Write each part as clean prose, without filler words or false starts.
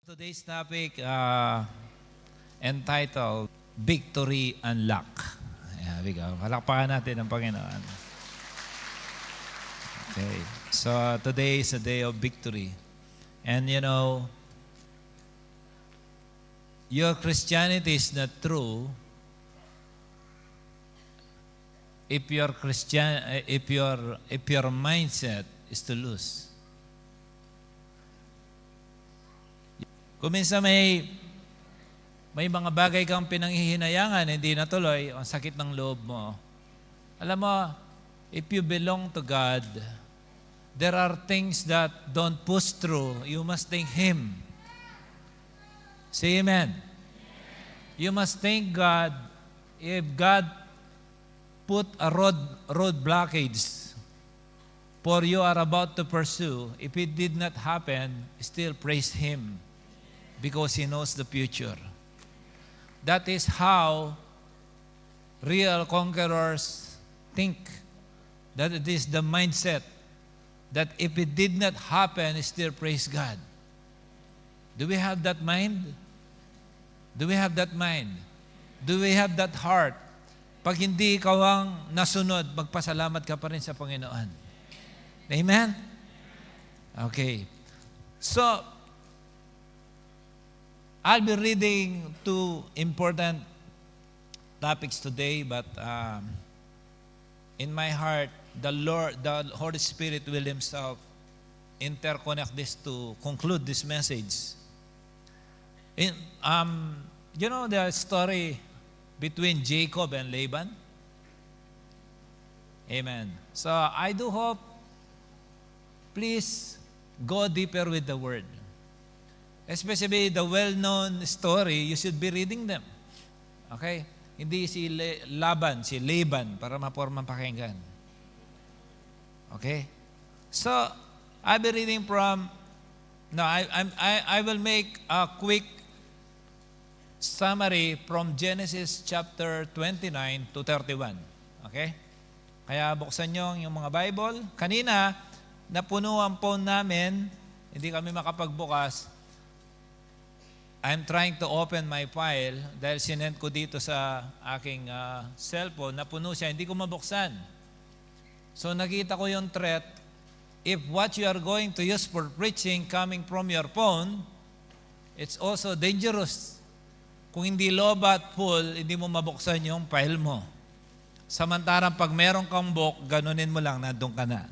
Today's topic entitled Victory Unlock. There we go. Palakpakan natin ang Panginoon. Okay. So today is a day of victory. And you know, your Christianity is not true if your mindset is to lose. Kung minsan may mga bagay kang pinanghihinayangan, hindi natuloy, ang sakit ng loob mo. Alam mo, if you belong to God, there are things that don't push through. You must thank Him. Say amen. You must thank God if God put a road blockage for you are about to pursue. If it did not happen, still praise Him. Because He knows the future. That is how real conquerors think. That it is the mindset that if it did not happen, still praise God. Do we have that mind? Do we have that mind? Do we have that heart? Pag hindi ikaw ang nasunod, magpasalamat ka pa rin sa Panginoon. Amen? Okay. So, I'll be reading two important topics today, but in my heart, the Holy Spirit will Himself interconnect this to conclude this message. You know the story between Jacob and Laban? Amen. So I do hope, please go deeper with the Word. Especially the well-known story, you should be reading them. Okay? Hindi si Laban, si Laban, para mapormang pakinggan. Okay? So, I'll be reading from, I will make a quick summary from Genesis chapter 29 to 31. Okay? Kaya buksan nyo yung mga Bible. Kanina, napuno ang phone namin, hindi kami makapagbukas. I'm trying to open my file dahil sinend ko dito sa aking cellphone, napuno siya, hindi ko mabuksan. So nakita ko yung threat, if what you are going to use for preaching coming from your phone, it's also dangerous. Kung hindi lobat full, hindi mo mabuksan yung file mo. Samantarang pag meron kang book, ganunin mo lang, nandun ka na.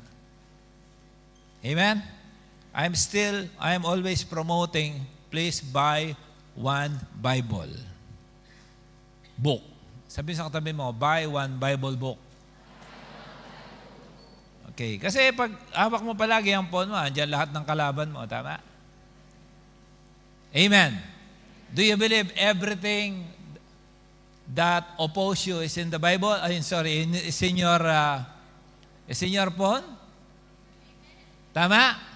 Amen? I'm always promoting, please buy one Bible book. Sabi sa katabi mo, buy one Bible book. Okay. Kasi pag hawak mo palagi ang phone mo, andyan lahat ng kalaban mo. Tama? Amen. Do you believe everything that oppose you is in the Bible? Is in your phone? Tama?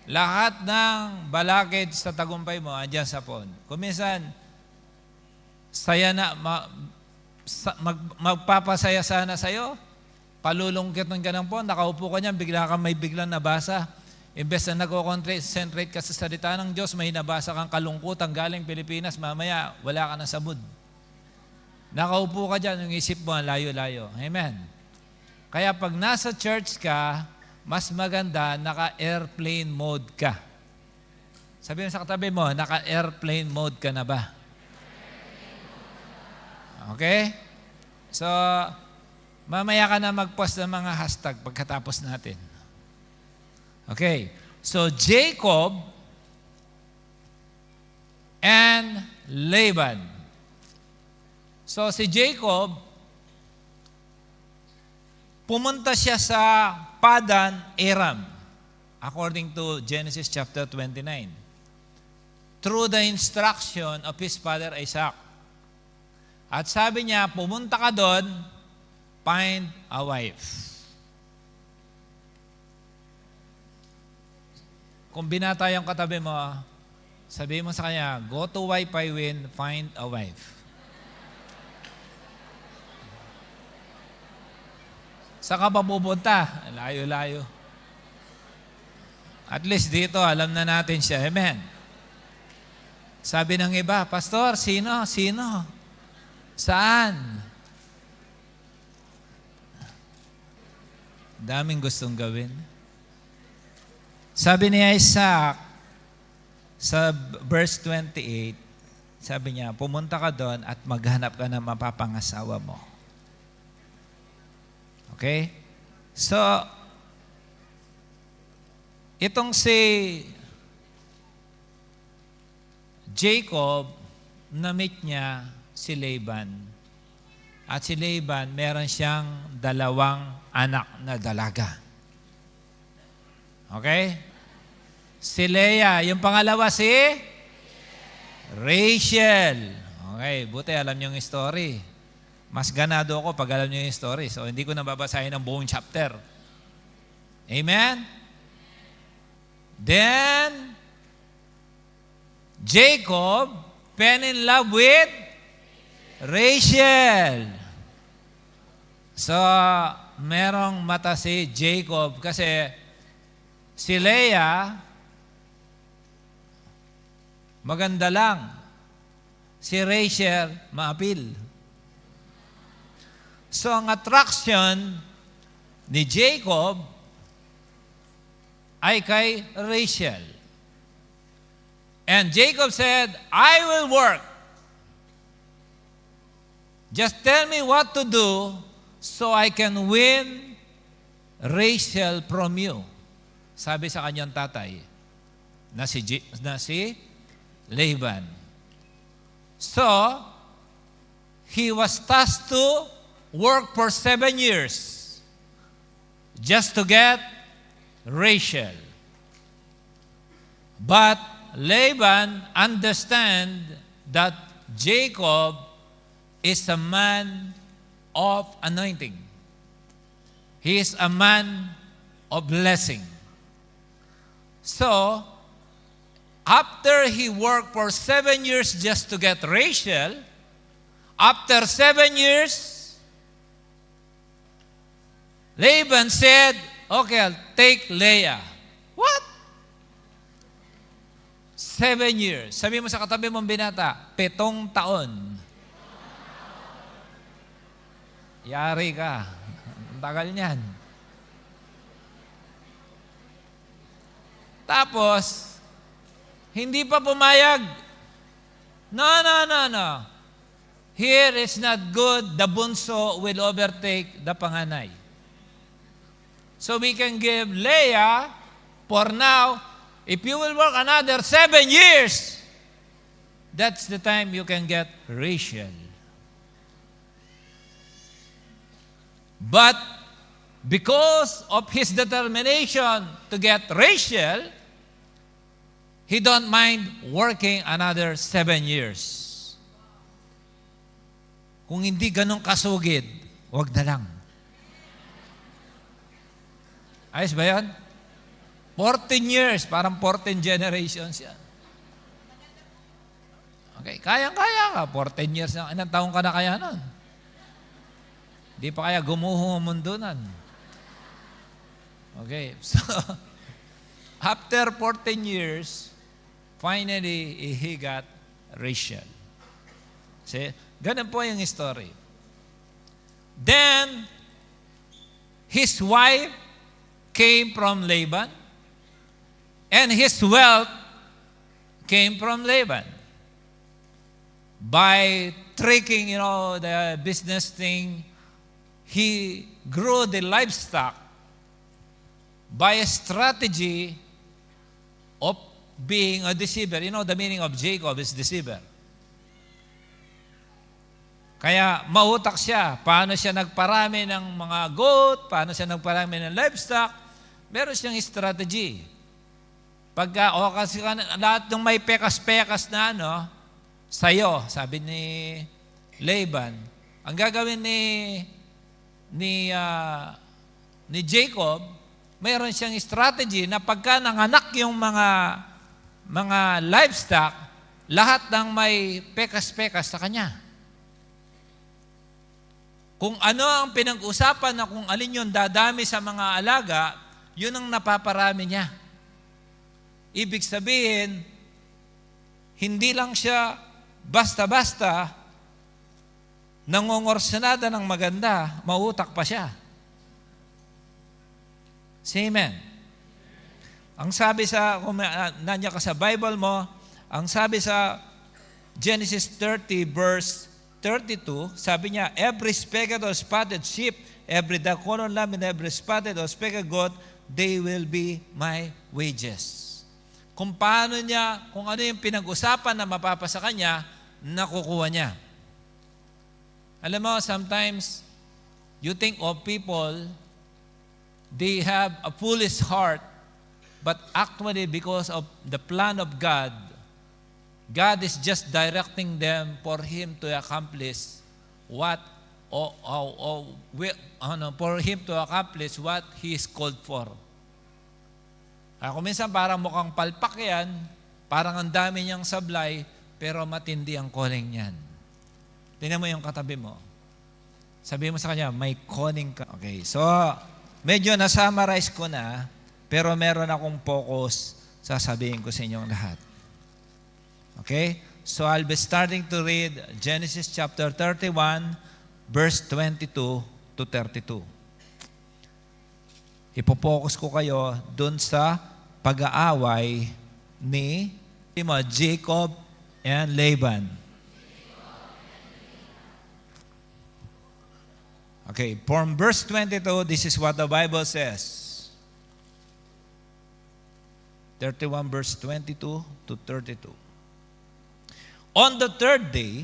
Lahat ng balakid sa tagumpay mo, andyan sa phone. Kung minsan, magpapasaya sana sa'yo, palulungkitan ka ng phone, nakaupo ka niyan, bigla ka may biglang nabasa. Imbes na nag-concentrate ka sa salita ng Diyos, may nabasa kang kalungkutan galing Pilipinas, mamaya wala ka na sa mood. Nakaupo ka dyan, yung isip mo, layo-layo. Amen. Kaya pag nasa church ka, mas maganda, naka-airplane mode ka. Sabihin sa katabi mo, naka-airplane mode ka na ba? Okay? So, mamaya ka na mag-post ng mga hashtag pagkatapos natin. Okay. So, Jacob and Laban. So, si Jacob, pumunta siya sa Padan Aram, according to Genesis chapter 29, through the instruction of his father Isaac. At sabi niya, pumunta ka doon, find a wife. Kung binata yung katabi mo, sabihin mo sa kanya, go to Wi-Fi win, find a wife. Saan ka pa pupunta? Layo-layo. At least dito, alam na natin siya. Amen. Sabi ng iba, Pastor, sino? Sino? Saan? Daming gustong gawin. Sabi ni Isaac, sa verse 28, sabi niya, pumunta ka doon at maghanap ka ng mapapangasawa mo. Okay? So, itong si Jacob, na-meet niya si Laban. At si Laban, meron siyang 2 anak na dalaga. Okay? Si Leah, yung pangalawa si Rachel. Okay, buti alam niyo yung story. Mas ganado ako pag alam niyo yung story. So, hindi ko na babasahin ang buong chapter. Amen? Then, Jacob fell in love with Rachel. So, merong mata si Jacob kasi si Leah, maganda lang. Si Rachel, maapil. So, ang attraction ni Jacob ay kay Rachel. And Jacob said, I will work. Just tell me what to do so I can win Rachel from you. Sabi sa kanyang tatay na si Laban. So, he was tasked to work for 7 years just to get Rachel. But Laban understand that Jacob is a man of anointing. He is a man of blessing. So, after he worked for 7 years just to get Rachel, after 7 years, Laban said, okay, I'll take Leah. What? 7 years. Sabi mo sa katabi mong binata, 7 taon. Yari ka. Ang tagal niyan. Tapos, hindi pa pumayag. No. Here is not good. The bunso will overtake the panganay. So we can give Leah for now. If you will work another 7 years, that's the time you can get Rachel. But because of his determination to get Rachel, he don't mind working another 7 years. Kung hindi ganun kasugid, wag na lang. Ayos ba yan? 14 years, parang 14 generations yan. Okay, kayang-kaya ka. 14 years na. Ilang taong ka na kaya nun? Di pa kaya gumuho ang mundo nun. Okay, so after 14 years, finally, he got Rachel. See? Ganun po yung story. Then, his wife came from Laban, and his wealth came from Laban. By tricking, the business thing, he grew the livestock by a strategy of being a deceiver. You know, the meaning of Jacob is deceiver. Kaya mautak siya. Paano siya nagparami ng mga goat, paano siya nagparami ng livestock, meron siyang strategy. Pagka, kasi lahat ng may pekas-pekas na sa'yo, sabi ni Laban, ang gagawin ni Jacob, mayroon siyang strategy na pagka nanganak yung mga livestock, lahat ng may pekas-pekas sa kanya. Kung ano ang pinag-usapan na kung alin yung dadami sa mga alaga, yun ang napaparami niya. Ibig sabihin, hindi lang siya basta-basta nangongorsenada ng maganda, mautak pa siya. Say amen. Ang sabi sa, kung nandiyan ka sa Bible mo, ang sabi sa Genesis 30 verse 32, sabi niya, every speckled or spotted sheep, every daconon lamb, and every spotted or speckled goat, they will be my wages. Kung paano niya, kung ano yung pinag-usapan na mapapasa kanya, nakukuha niya. Alam mo, sometimes, you think of people, they have a foolish heart, but actually because of the plan of God, God is just directing them for Him to accomplish for Him to accomplish what He is called for. Kung minsan parang mukhang palpak yan, parang ang dami niyang sablay, pero matindi ang calling niyan. Tingnan mo yung katabi mo. Sabi mo sa kanya, may calling ka. Okay, so medyo na-summarize ko na, pero meron akong focus, sasabihin ko sa inyong lahat. Okay? So I'll be starting to read Genesis chapter 31, verse 22 to 32. Ipopokus ko kayo dun sa pag-aaway ni Jacob and Laban. Okay, from verse 22, this is what the Bible says. 31 verse 22 to 32. On the third day,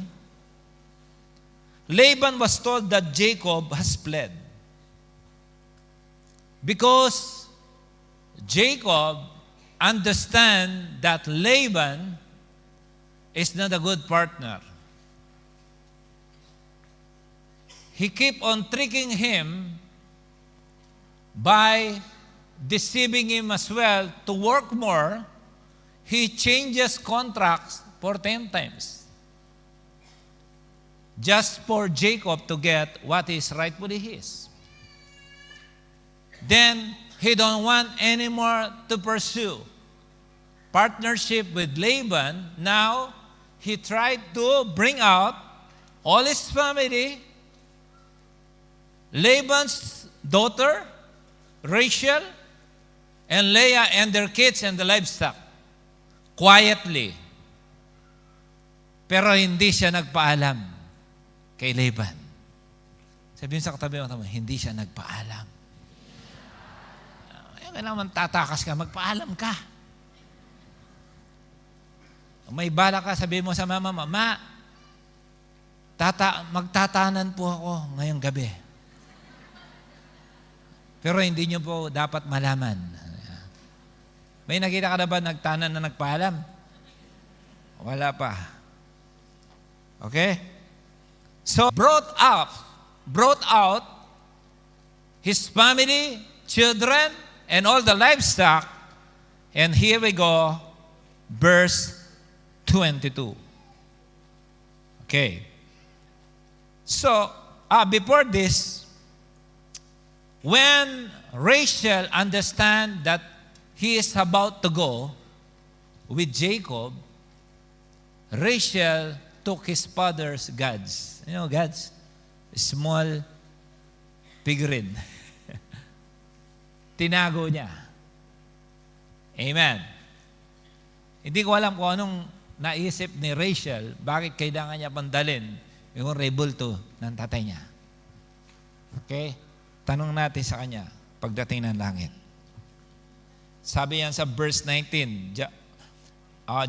Laban was told that Jacob has fled. Because Jacob understand that Laban is not a good partner. He keep on tricking him by deceiving him as well to work more. He changes contracts for 10 times. Just for Jacob to get what is rightfully his. Then, he don't want anymore to pursue partnership with Laban. Now, he tried to bring out all his family, Laban's daughter, Rachel, and Leah and their kids and the livestock. Quietly. Pero hindi siya nagpaalam kay Laban. Sabihin sa katabi mo, hindi siya nagpaalam. Kailangan tatakas ka, magpaalam ka. May bala ka, sabihin mo sa mama, Ma, magtatanan po ako ngayong gabi. Pero hindi nyo po dapat malaman. May nakita ka na ba nagtanan na nagpaalam? Wala pa. Okay? So, brought out his family, children, and all the livestock. And here we go, verse 22. Okay. So, before this, when Rachel understand that he is about to go with Jacob, Rachel took his father's gods. You know gods? Small figurine. Tinago niya. Amen. Hindi ko alam kung anong naisip ni Rachel, bakit kailangan niya pandalin yung rebulto ng tatay niya. Okay? Tanong natin sa kanya pagdating ng langit. Sabi yan sa verse 19,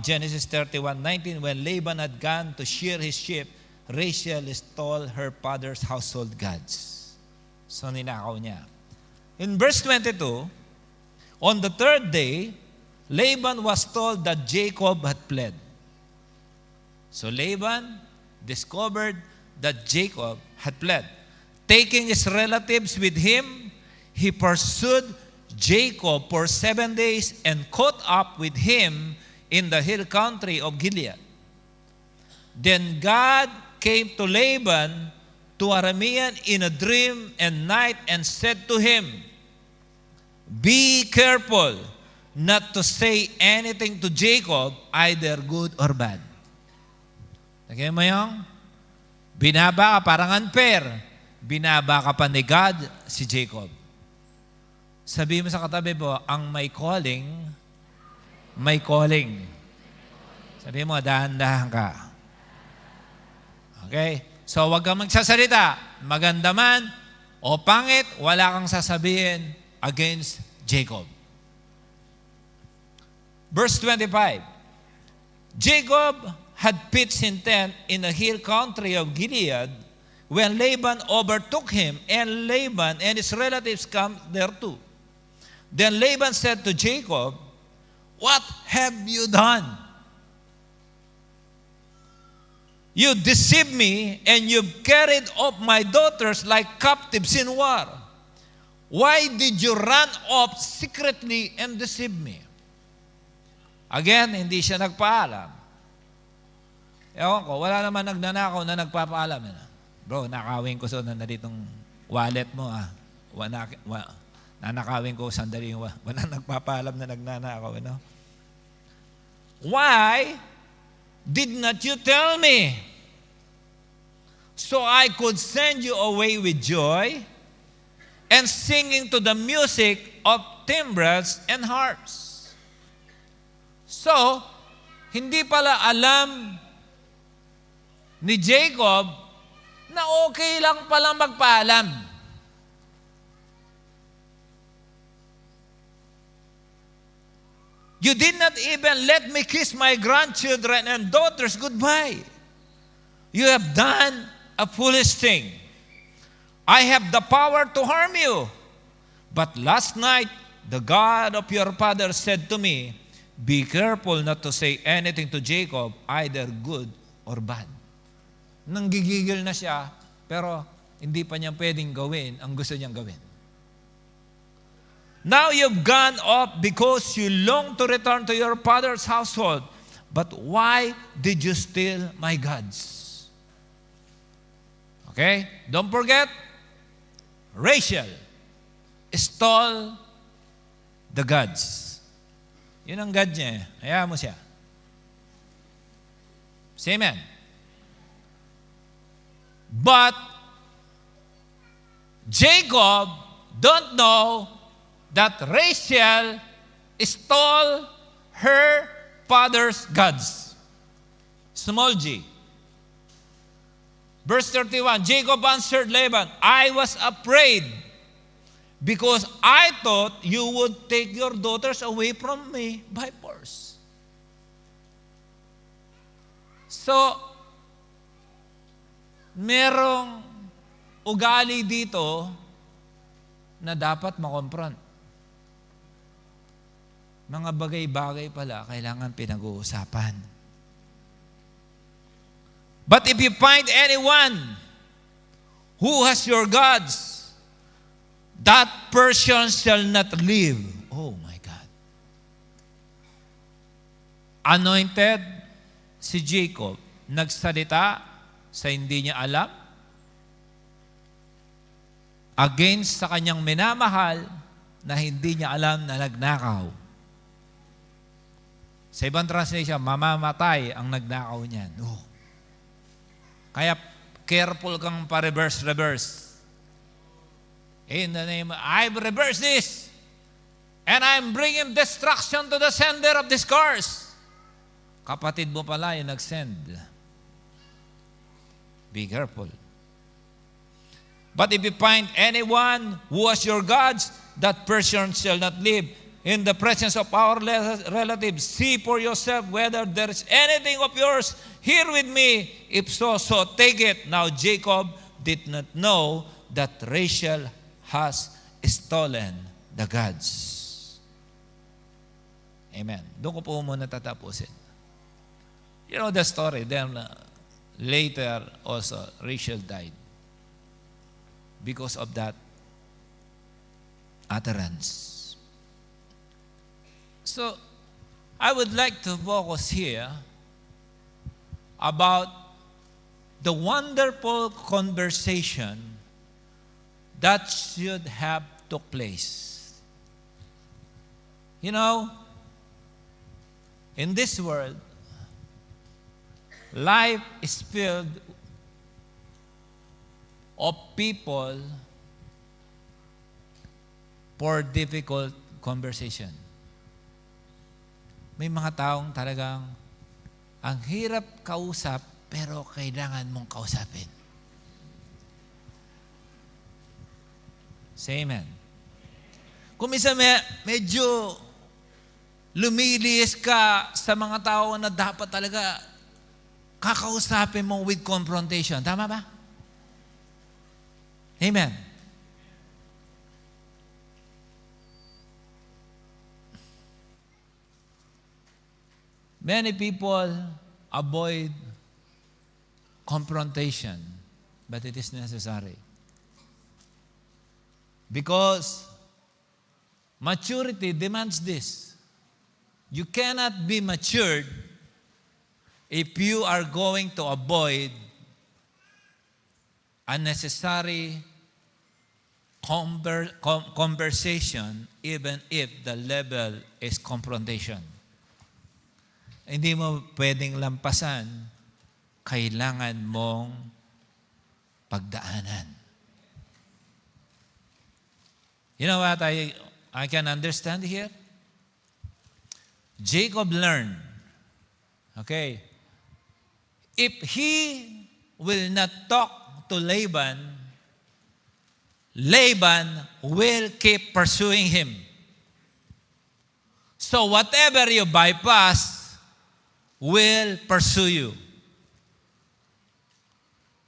Genesis 31:19, when Laban had gone to shear his sheep, Rachel stole her father's household gods. So ninakaw niya. In verse 22, on the third day, Laban was told that Jacob had fled. So Laban discovered that Jacob had fled. Taking his relatives with him, he pursued Jacob for 7 days and caught up with him in the hill country of Gilead. Then God came to Laban, to Aramean, in a dream and night and said to him, Be careful, not to say anything to Jacob, either good or bad. Lagyan mo yung, binaba ka, parang unfair. Binaba ka pa ni God, si Jacob. Sabi mo sa katabi mo, ang may calling, may calling. Sabi mo, dahan-dahan ka. Okay? So, huwag kang magsasalita. Maganda man o pangit, wala kang sasabihin against Jacob. Verse 25. Jacob had pitched his tent in the hill country of Gilead when Laban overtook him, and Laban and his relatives come there too. Then Laban said to Jacob, "What have you done? You deceived me, and you've carried off my daughters like captives in war. Why did you run off secretly and deceive me?" Again, hindi siya nagpaalam. Ewan ko, wala naman nagnanakaw na nagpapaalam. Bro, nakawin ko na ditong wallet mo. Nanakawin ko sandali yung wala nagpapaalam na nagnanakaw. Why did not you tell me, so I could send you away with joy and singing to the music of timbrels and harps? So, hindi pala alam ni Jacob na okay lang palang magpaalam. You did not even let me kiss my grandchildren and daughters goodbye. You have done a foolish thing. I have the power to harm you. But last night, the God of your father said to me, be careful not to say anything to Jacob, either good or bad. Nanggigigil na siya, pero hindi pa niya pwedeng gawin ang gusto niyang gawin. Now you've gone off because you long to return to your father's household. But why did you steal my gods? Okay? Don't forget, Rachel stole the gods. Yun ang God niya. Hayaan mo siya. Say amen. But Jacob don't know that Rachel stole her father's gods. Small g. Verse 31, Jacob answered Laban, I was afraid because I thought you would take your daughters away from me by force. So, merong ugali dito na dapat makonfront. Mga bagay-bagay pala kailangan pinag-uusapan. But if you find anyone who has your gods, that person shall not live. Oh my God. Anointed si Jacob, nagsalita sa hindi niya alam, against sa kanyang minamahal na hindi niya alam na nagnakaw. Sa ibang translation, mamamatay ang nagnakaw niyan. Oh. Kaya careful kang pa-reverse. In the name, I've reversed this. And I'm bringing destruction to the sender of this curse. Kapatid mo pala yung nag-send. Be careful. But if you find anyone who has your gods, that person shall not live. In the presence of our relatives, see for yourself whether there is anything of yours here with me. If so, take it. Now Jacob did not know that Rachel has stolen the gods. Amen. Doon ko po muna tatapusin. You know the story. Then later also, Rachel died because of that utterance. So, I would like to focus here about the wonderful conversation that should have took place. You know, In this world, life is filled of people for difficult conversation. May mga taong talagang ang hirap kausap, pero kailangan mong kausapin. Say amen. Kung minsan medyo lumiliis ka sa mga tao na dapat talaga kakausapin mo with confrontation. Tama ba? Amen. Many people avoid confrontation, but it is necessary. Because maturity demands this. You cannot be matured if you are going to avoid unnecessary conversation even if the level is confrontation. Hindi mo pwedeng lampasan, kailangan mong pagdaanan. You know what I can understand here? Jacob learned, okay, if he will not talk to Laban, Laban will keep pursuing him. So whatever you bypass will pursue you.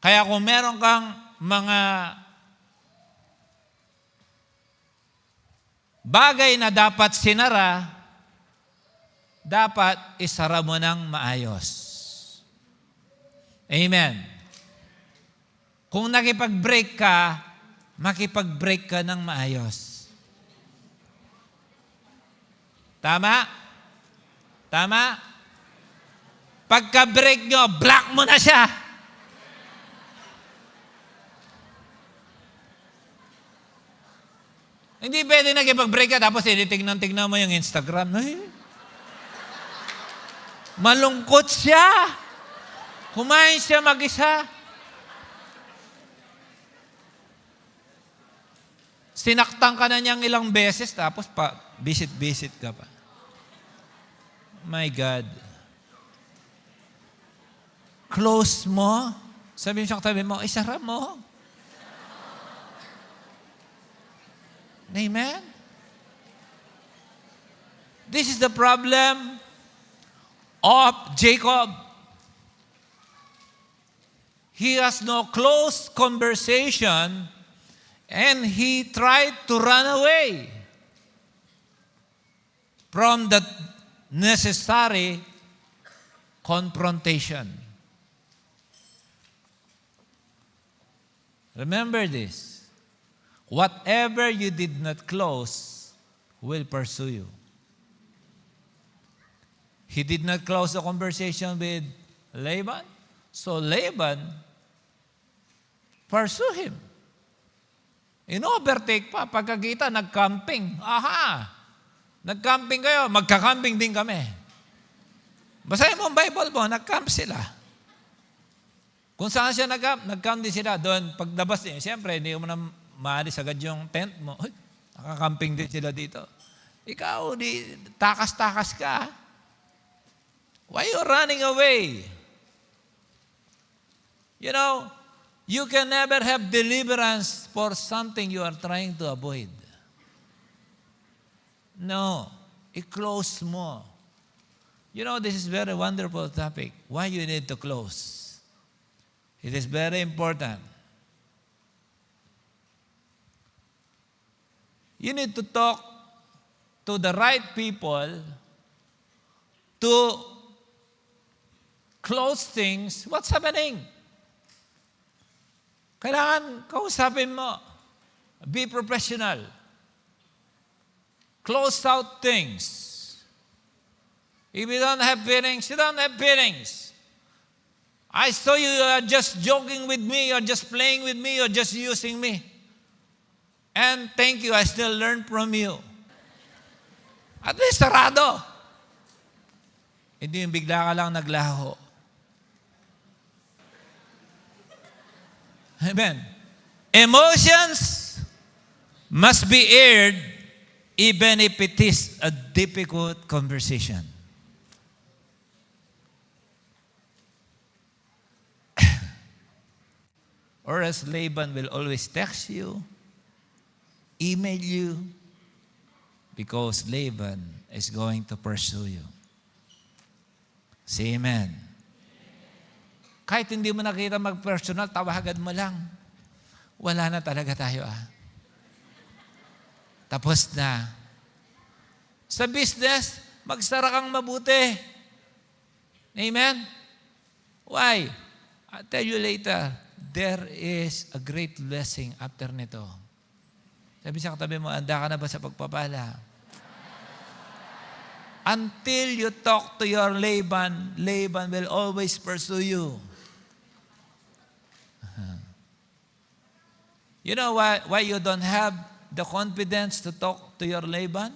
Kaya kung meron kang mga bagay na dapat sinara, dapat isara mo ng maayos. Amen. Kung nakipag-break ka, makipag-break ka ng maayos. Tama? Tama? Pagka-break nyo, block mo na siya. Hindi pwede nakipag-break ka, tapos tignan mo yung Instagram. Ay, malungkot siya. Kumain siya mag-isa. Sinaktan ka na niyang ilang beses, tapos visit ka pa. My God. Close mo. Sabi mo sa katabi mo, isara mo. Amen? This is the problem of Jacob. He has no close conversation and he tried to run away from the necessary confrontation. Remember this. Whatever you did not close will pursue you. He did not close the conversation with Laban, so Laban pursue him. In-overtake pa, pagkakita, nag-camping. Aha! Nag-camping kayo, magka-camping din kami. Basahin mo ang Bible mo, nag-camp sila. Kung saan siya nag-camp din sila, doon, paglabas niya, siyempre, hindi mo na maalis agad yung tent mo. Uy, nakakamping din sila dito. Ikaw, takas-takas ka. Why are you running away? You know, you can never have deliverance for something you are trying to avoid. No, i-close mo. You know, this is very wonderful topic. Why you need to close? It is very important. You need to talk to the right people to close things. What's happening? Kailangan kausapin mo. Be professional. Close out things. If you don't have feelings, you don't have feelings. I saw you are just joking with me, you're just playing with me, you're just using me. And thank you, I still learn from you. At least sarado. Hindi yung bigla ka lang naglaho. Amen. Emotions must be aired even if it is a difficult conversation. Or else Laban will always text you, email you, because Laban is going to pursue you. Say amen. Kahit hindi mo nakita mag-personal, tawagan mo lang. Wala na talaga tayo Tapos na. Sa business, magsara kang mabuti. Amen? Why? I'll tell you later, there is a great blessing after nito. Sabi sa katabi mo, handa ka na ba sa pagpapala? Until you talk to your Laban, Laban will always pursue you. You know why you don't have the confidence to talk to your Laban?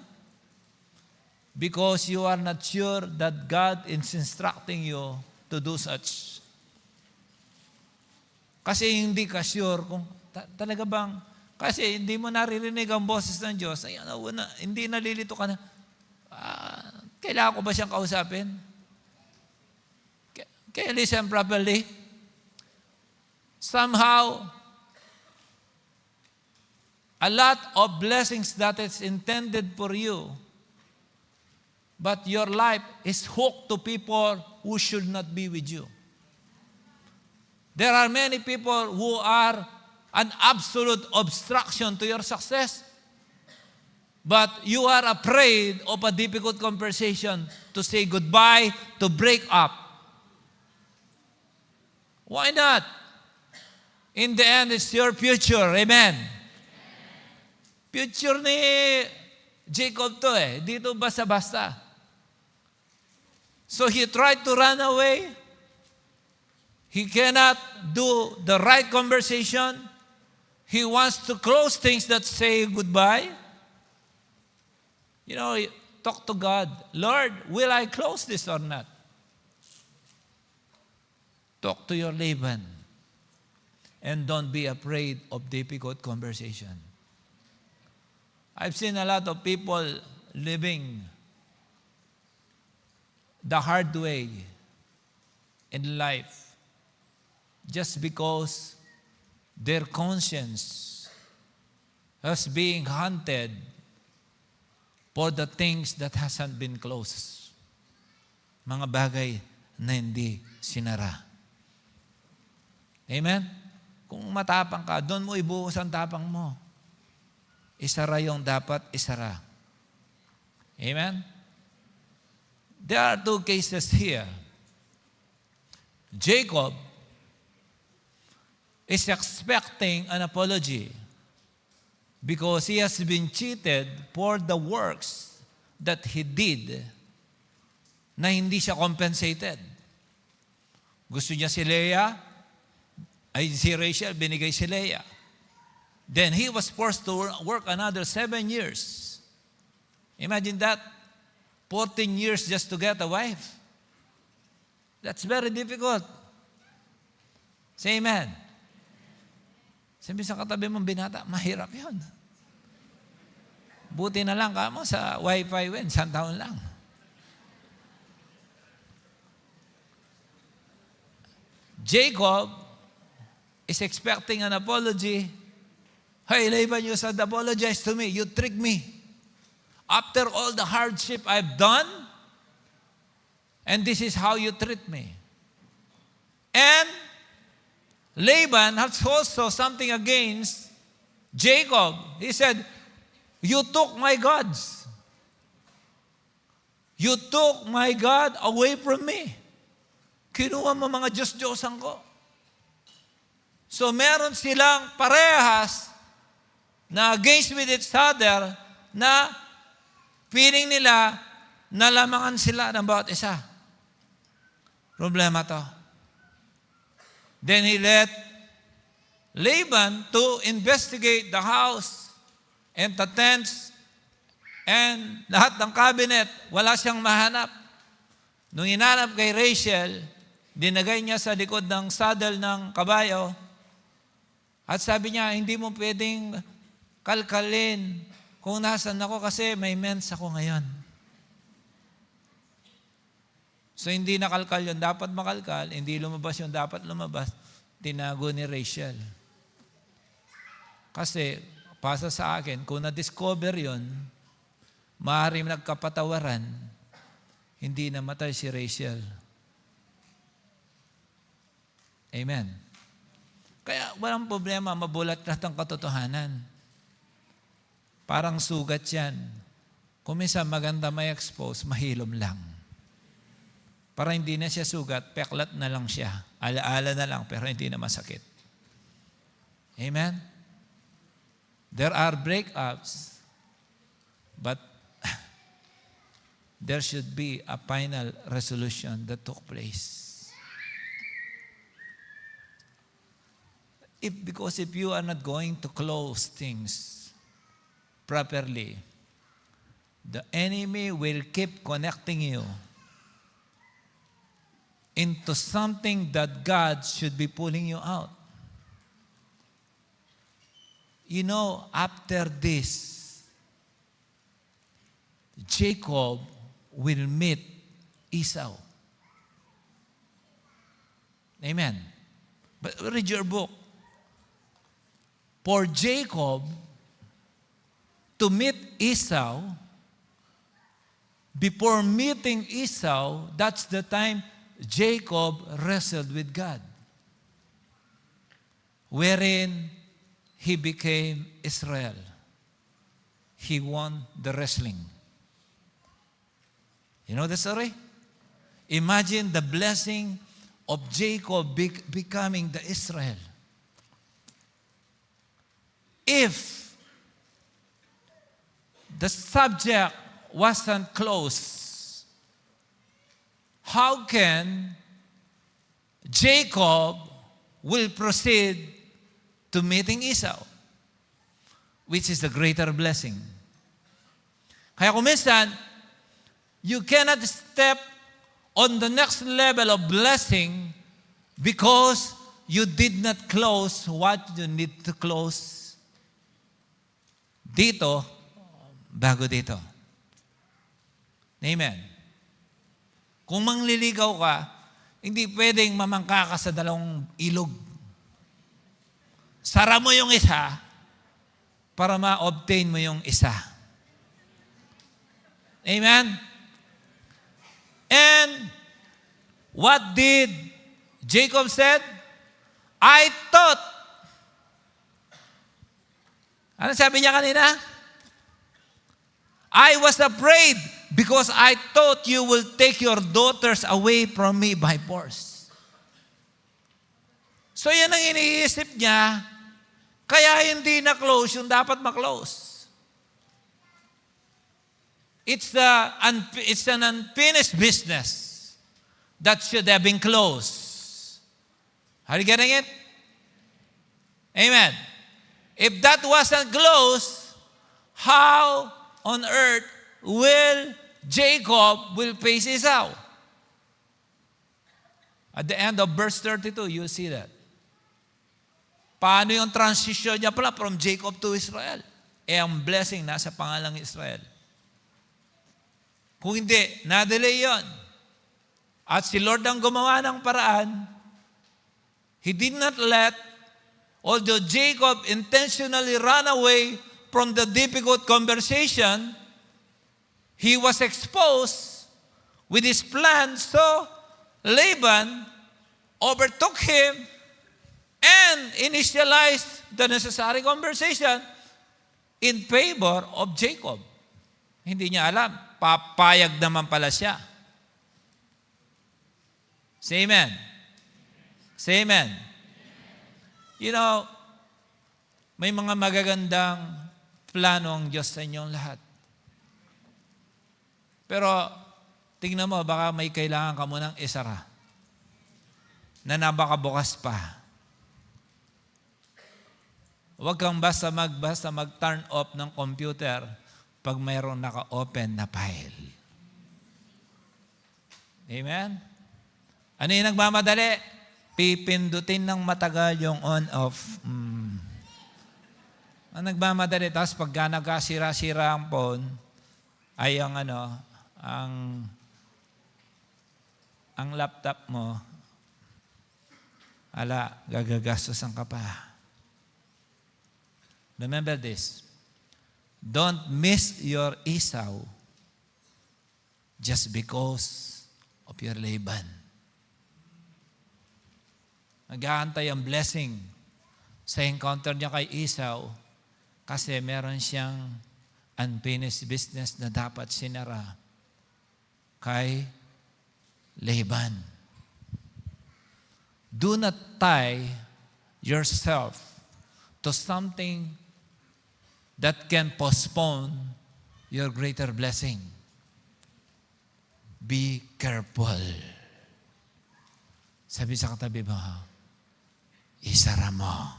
Because you are not sure that God is instructing you to do such. Kasi hindi ka sure kung talaga bang, kasi hindi mo naririnig ang boses ng Diyos, hindi nalilito ka na, kailangan ko ba siyang kausapin? Can you listen properly? Somehow, a lot of blessings that is intended for you, but your life is hooked to people who should not be with you. There are many people who are an absolute obstruction to your success. But you are afraid of a difficult conversation to say goodbye, to break up. Why not? In the end, it's your future. Amen. Future ni Jacob to Dito basta-basta. So he tried to run away. He cannot do the right conversation. He wants to close things that say goodbye. You know, talk to God. Lord, will I close this or not? Talk to your Laban. And don't be afraid of difficult conversation. I've seen a lot of people living the hard way in life just because their conscience is being hunted for the things that hasn't been closed. Mga bagay na hindi sinara. Amen? Kung matapang ka, doon mo ibuhos ang tapang mo. Isara yung dapat isara. Amen? There are two cases here. Jacob is expecting an apology because he has been cheated for the works that he did na hindi siya compensated. Gusto niya si Rachel, binigay si Leah. Then he was forced to work another 7 years. Imagine that. 14 years just to get a wife. That's very difficult. Say amen. Sabi sa katabi mong binata, mahirap yun. Buti na lang ka mo sa wifi win, 1 taon lang. Jacob is expecting an apology. Hey, Laban, you said apologize to me. You tricked me. After all the hardship I've done, and this is how you treat me. And Laban has also something against Jacob. He said, you took my gods. You took my God away from me. Kinuha mo mga Diyos-Diyosan ko. So meron silang parehas na against with each other na feeling nila nalamangan sila ng bawat isa. Problema to. Then he let Laban to investigate the house and the tents and lahat ng cabinet. Wala siyang mahanap. Nung hinanap kay Rachel, dinagay niya sa likod ng saddle ng kabayo, at sabi niya, hindi mo pwedeng kalkalin kung nasan ako kasi may mens ako ngayon. So hindi nakalkal yung dapat makalkal, hindi lumabas yung dapat lumabas, tinago ni Rachel. Kasi, pasa sa akin, kung na-discover yun, maaaring nagkapatawaran, hindi namatay si Rachel. Amen. Kaya walang problema, mabulat lahat ang katotohanan. Parang sugat yan. Kung minsan maganda may expose, mahilom lang. Para hindi na siya sugat, peklat na lang siya. Alaala na lang, pero hindi na masakit. Amen? There are breakups, but there should be a final resolution that took place. Because if you are not going to close things properly, the enemy will keep connecting you into something that God should be pulling you out. You know, after this, Jacob will meet Esau. Amen. But read your book. For Jacob to meet Esau, before meeting Esau, that's the time Jacob wrestled with God, wherein he became Israel. He won the wrestling. You know the story? Imagine the blessing of Jacob becoming the Israel. If the subject wasn't closed, how can Jacob will proceed to meeting Esau, which is the greater blessing? Kaya kung minsan, you cannot step on the next level of blessing because you did not close what you need to close dito bago dito. Amen. Kung mangliligaw ka, hindi pwedeng mamangka ka sa dalawang ilog. Sara mo yung isa para ma-obtain mo yung isa. Amen? And what did Jacob said? I thought. Ano sabi niya kanina? I was afraid because I thought you will take your daughters away from me by force. So yan ang iniisip niya, kaya hindi na-close yung dapat ma-close. It's an unfinished business that should have been closed. Are you getting it? Amen. If that wasn't closed, how on earth will Jacob will face Esau? At the end of verse 32, you'll see that. Paano yung transition niya pala from Jacob to Israel? Ang blessing nasa pangalang Israel. Kung hindi, na-delay yun. At si Lord ang gumawa ng paraan, He did not let, although Jacob intentionally ran away from the difficult conversation, he was exposed with his plan. So Laban overtook him and initialized the necessary conversation in favor of Jacob. Hindi niya alam. Papayag naman pala siya. Say amen. Say amen. You know, may mga magagandang plano ang Diyos sa inyong lahat. Pero, tingnan mo, baka may kailangan ka munang isara na napakabukas pa. Huwag kang basta mag-turn off ng computer pag mayroong naka-open na file. Amen? Ano yung nagmamadali? Pipindutin ng matagal yung on-off. Ang nagmamadali, tapos pagka nagkasira-sira ang phone, ay ang laptop mo, gagagastosan ka pa. Remember this. Don't miss your Esau just because of your Laban. Nag-aantay ang blessing sa encounter niya kay Esau kasi meron siyang unfinished business na dapat sinara kay Laban. Do not tie yourself to something that can postpone your greater blessing. Be careful. Sabi sa katabi mo, isara mo.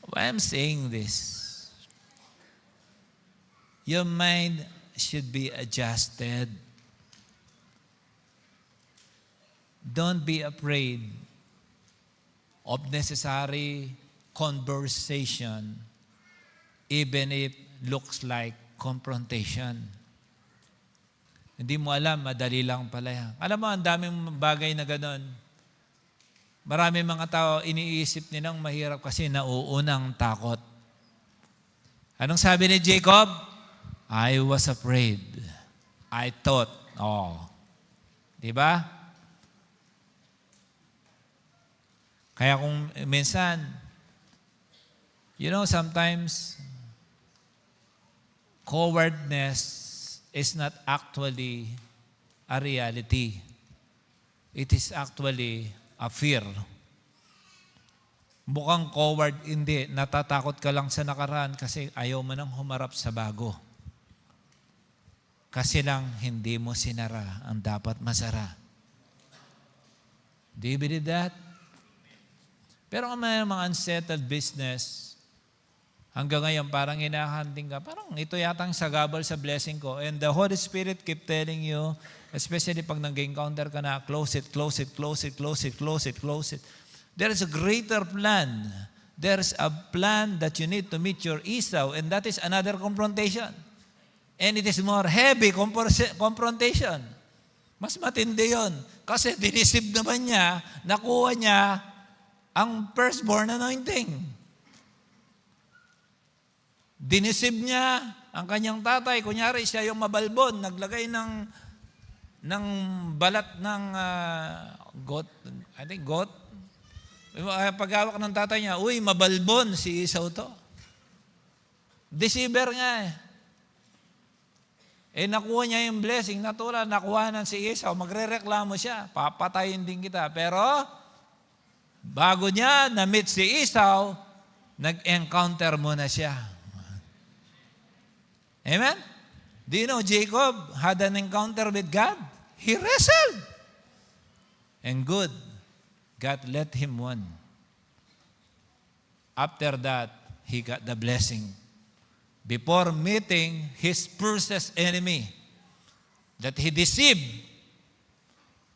Why I'm saying this? Your mind should be adjusted. Don't be afraid of necessary conversation, even if looks like confrontation. Hindi mo alam, madali lang pala yan. Alam mo, ang daming bagay na gano'n. Maraming mga tao, iniisip nilang mahirap kasi nauunang takot. Anong sabi ni Jacob? I was afraid. I thought. Di ba? Kaya kung minsan, sometimes cowardness is not actually a reality. It is actually a fear. Mukhang coward, hindi. Natatakot ka lang sa nakaraan kasi ayaw mo nang humarap sa bago. Kasi lang hindi mo sinara ang dapat masara. Do you believe that? Pero kung may mga unsettled business, hanggang ngayon parang hinahanting ka, parang ito yatang sagabal sa blessing ko. And the Holy Spirit keep telling you, especially pag nag-encounter ka na, close it, close it, close it, close it, close it, close it. There is a greater plan. There is a plan that you need to meet your Esau, and that is another confrontation. And it is more heavy confrontation. Mas matindi yun. Kasi dinisib naman niya, nakuha niya ang firstborn anointing. Dinisib niya ang kanyang tatay. Kunyari, siya yung mabalbon. Naglagay ng balat ng goat. I think goat. Paghawak ng tatay niya, uy, mabalbon si Esau to. Deceiver nga eh. Nakuha niya yung blessing. Natural, nakuha ng si Esau. Magre-reklamo siya. Papatayin din kita. Pero, bago niya na-meet si Esau, nag-encounter muna siya. Amen? Do you know Jacob had an encounter with God? He wrestled. And good, God let him win. After that, he got the blessing. Before meeting his fiercest enemy that he deceived,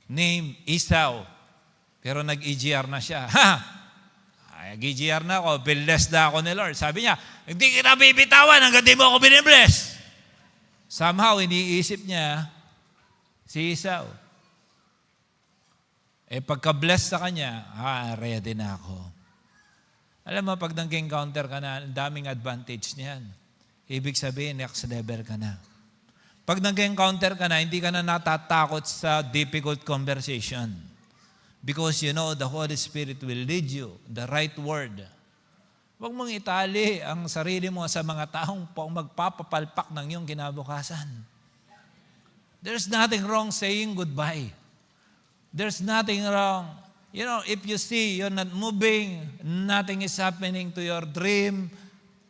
named Esau. Pero nag-EGR na siya. Nag-EGR na ako, blessed na ako ni Lord. Sabi niya, hindi kita bibitawan hanggang di mo ako binibless. Somehow, iniisip niya si Esau. Pagka-bless sa kanya, ready na ako. Alam mo, pag nag-encounter ka na, ang daming advantage niyan. Ibig sabihin, next level ka na. Pag nag-encounter ka na, hindi ka na natatakot sa difficult conversation. Because you know the Holy Spirit will lead you the right word. Huwag mong itali ang sarili mo sa mga taong magpapapalpak ng iyong kinabukasan. There's nothing wrong saying goodbye. There's nothing wrong. If you see you're not moving, nothing is happening to your dream,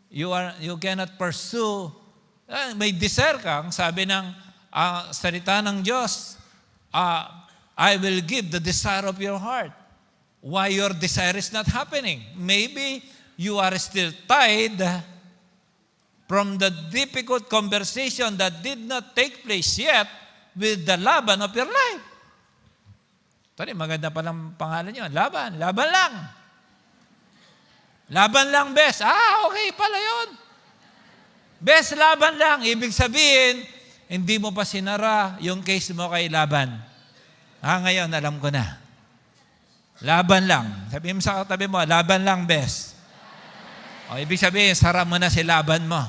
you cannot pursue. May desire ka. Ang sabi ng salita ng Diyos, I will give the desire of your heart. Why your desire is not happening? Maybe you are still tied from the difficult conversation that did not take place yet with the Laban of your life. Tari, maganda palang pangalan yun. Laban. Laban lang. Laban lang, best. Okay pala yun. Best, laban lang. Ibig sabihin, hindi mo pa sinara yung case mo kay Laban. Ngayon, alam ko na. Laban lang. Sabihin mo sa katabi mo, laban lang, best. Ibig sabihin, sara mo na si Laban mo.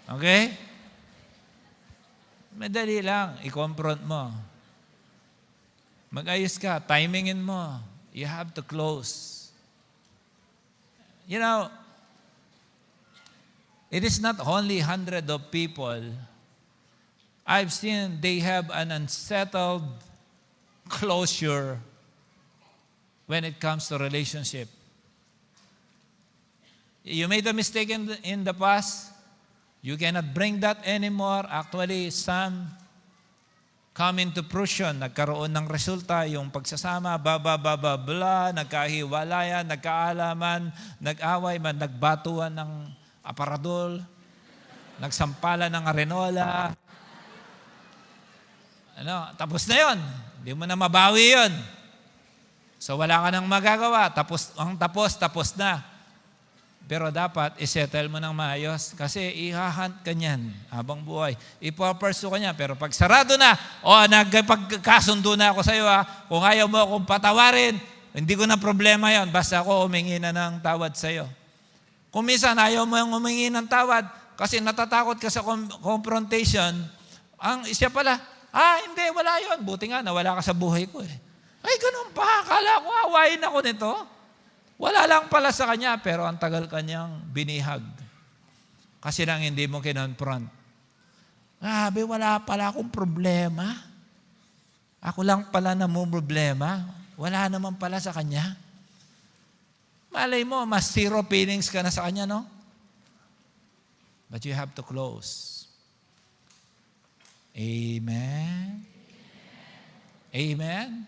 Okay? Madali lang. I-confront mo. Mag-ayos ka. Timingin mo. You have to close. You know, it is not only hundreds of people. I've seen they have an unsettled closure when it comes to relationship. You made a mistake in the past. You cannot bring that anymore. Actually, some come into fruition. Nagkaroon ng resulta, yung pagsasama, bla, nagkahiwalayan, nagkaalaman, nag-away, nagbatuan ng aparadol, nagsampalan ng arenola. Tapos na yun. Hindi mo na mabawi yun. So wala ka nang magagawa. Tapos na. Pero dapat isettle mo ng maayos kasi ihahunt ka niyan habang buhay. Ipapursue ka niya. Pero pag sarado na, nagpagkasundo na ako sa iyo, kung ayaw mo akong patawarin, hindi ko na problema yon. Basta ako humingi na ng tawad sa iyo. Kung minsan ayaw mo yung humingi ng tawad kasi natatakot ka sa confrontation, siya pala, hindi, wala yon. Buti nga, nawala ka sa buhay ko eh. Ay, ganun pa. Akala ko, awayin ako nito. Wala lang pala sa kanya, pero ang tagal kanyang binihag. Kasi lang hindi mo kinonfront. Wala pala akong problema. Ako lang pala na mo problema. Wala naman pala sa kanya. Malay mo, mas zero feelings ka na sa kanya, no? But you have to close. Amen? Amen?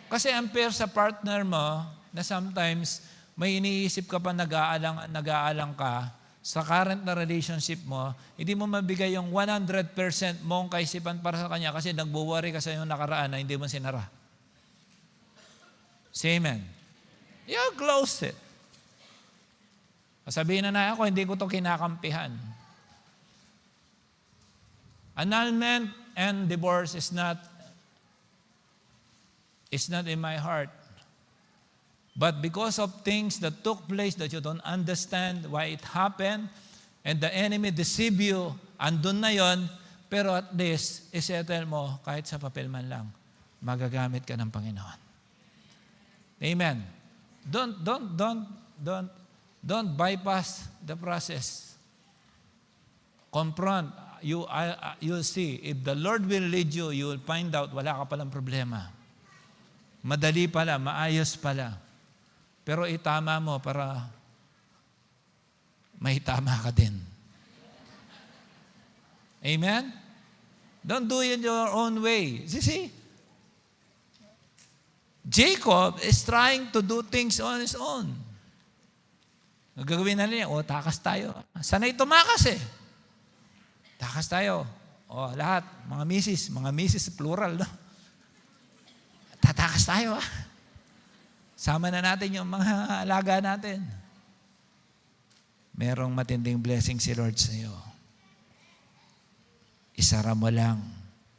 Kasi unfair sa partner mo, na sometimes may iniisip ka pa nag-aalang ka sa current na relationship mo, hindi mo mabigay yung 100% mong kaisipan para sa kanya kasi nagbuwari ka sa yung nakaraan na hindi mo sinara. Say amen. You close it. Sabihin na ako, hindi ko to kinakampihan. Annulment and divorce is not in my heart. But because of things that took place that you don't understand why it happened, and the enemy deceive you, andun na yon, pero at least, isettle mo kahit sa papel man lang. Magagamit ka ng Panginoon. Amen. Don't bypass the process. Confront. You'll see. If the Lord will lead you, you will find out wala ka palang problema. Madali pala, maayos pala. Pero itama mo para mahitama ka din. Amen? Don't do it your own way. See? Jacob is trying to do things on his own. Gagawin na niya, takas tayo. Sanay tumakas eh. Takas tayo. Lahat, mga misis, plural, no? Tatakas tayo, Sama na natin yung mga alaga natin. Merong matinding blessing si Lord sa iyo. Isara mo lang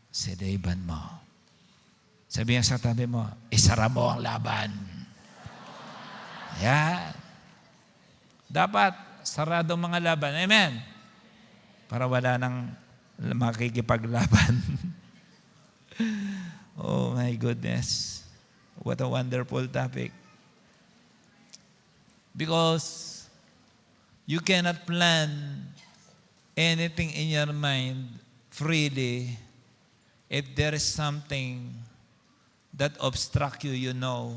si Laban mo. Sabihin sa tabi mo, isara mo ang laban. Yan. Dapat, sarado mga laban. Amen? Para wala nang makikipaglaban. Oh my goodness. What a wonderful topic. Because you cannot plan anything in your mind freely if there is something that obstruct you, you know,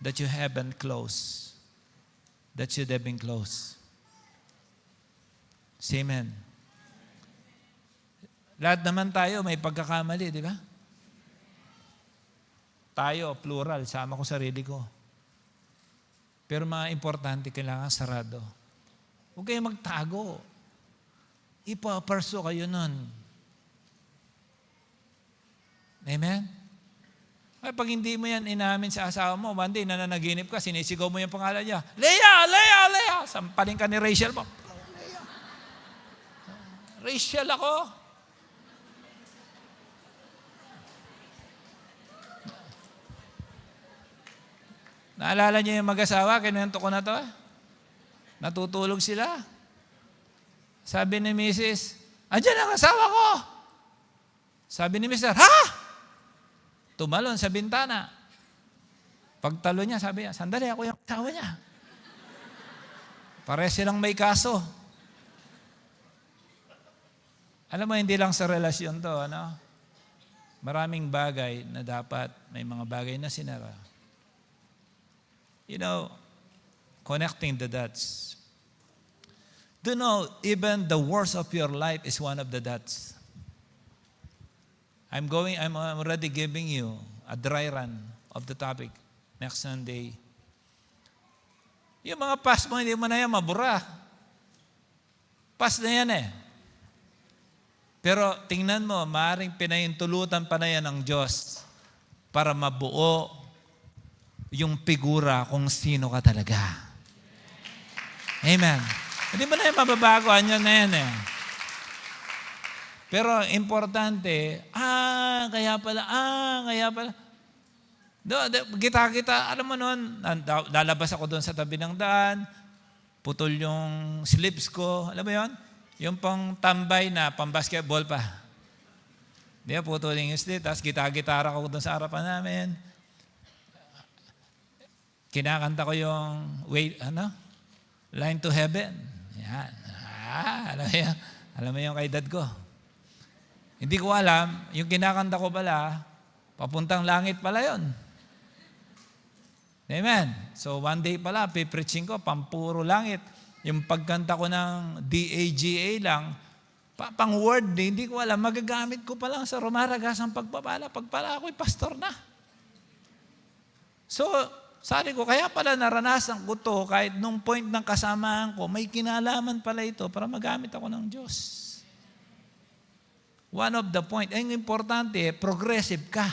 that you haven't closed. That should have been closed. Say amen. Lahat naman tayo may pagkakamali, di ba? Tayo, plural, sama ko sarili ko. Pero mga importante, kailangan sarado. Huwag kayong magtago. Ipaparso kayo nun. Amen? Ay, pag hindi mo yan inamin sa asawa mo, one day nananaginip ka, sinisigaw mo yung pangalan niya, Leah! Leah! Leah! Sampalin ka ni Rachel mo. Leah. Rachel ako. Naalala niyo yung mag-asawa, kinuwento ko na to. Natutulog sila. Sabi ni Mrs., andyan ang asawa ko. Sabi ni Mr., ha? Tumalon sa bintana. Pagtalo niya, sabi niya, sandali, ako yung asawa niya. Pare silang may kaso. Alam mo, hindi lang sa relasyon to, ano? Maraming bagay na dapat, may mga bagay na sinara. You know, connecting the dots. Do you know, even the worst of your life is one of the dots. I'm already giving you a dry run of the topic next Sunday. Yung mga past mo, hindi mo na yan mabura. Past na yan eh. Pero tingnan mo, maaaring pinahintulutan pa na yan ng Diyos para mabuo yung figura kung sino ka talaga. Amen. Hindi mo na yan mababago, anyo na yan eh. Pero importante, kaya pala. Kita, alam mo noon, lalabas ako doon sa tabi ng daan, putol yung slips ko, alam mo yon? Yung pang tambay na, pang basketball pa. Di ba, putol yung slips, tapos gitara ko doon sa harapan namin. Kinakanta ko yung, Line to Heaven. Yan. Alam mo yung kay dad ko. Hindi ko alam, yung kinakanta ko pala, papuntang langit pala yon. Amen. So one day pala, pipreaching ko, pampuro langit. Yung pagkanta ko ng DAGA lang, pang word, hindi ko alam, magagamit ko pa lang sa rumaragasang pagpapala. Pagpala ako'y pastor na. So, sabi ko, kaya pala naranasan ko to, kahit nung point ng kasamaan ko, may kinalaman pala ito para magamit ako ng Diyos. One of the point, ang importante, progressive ka.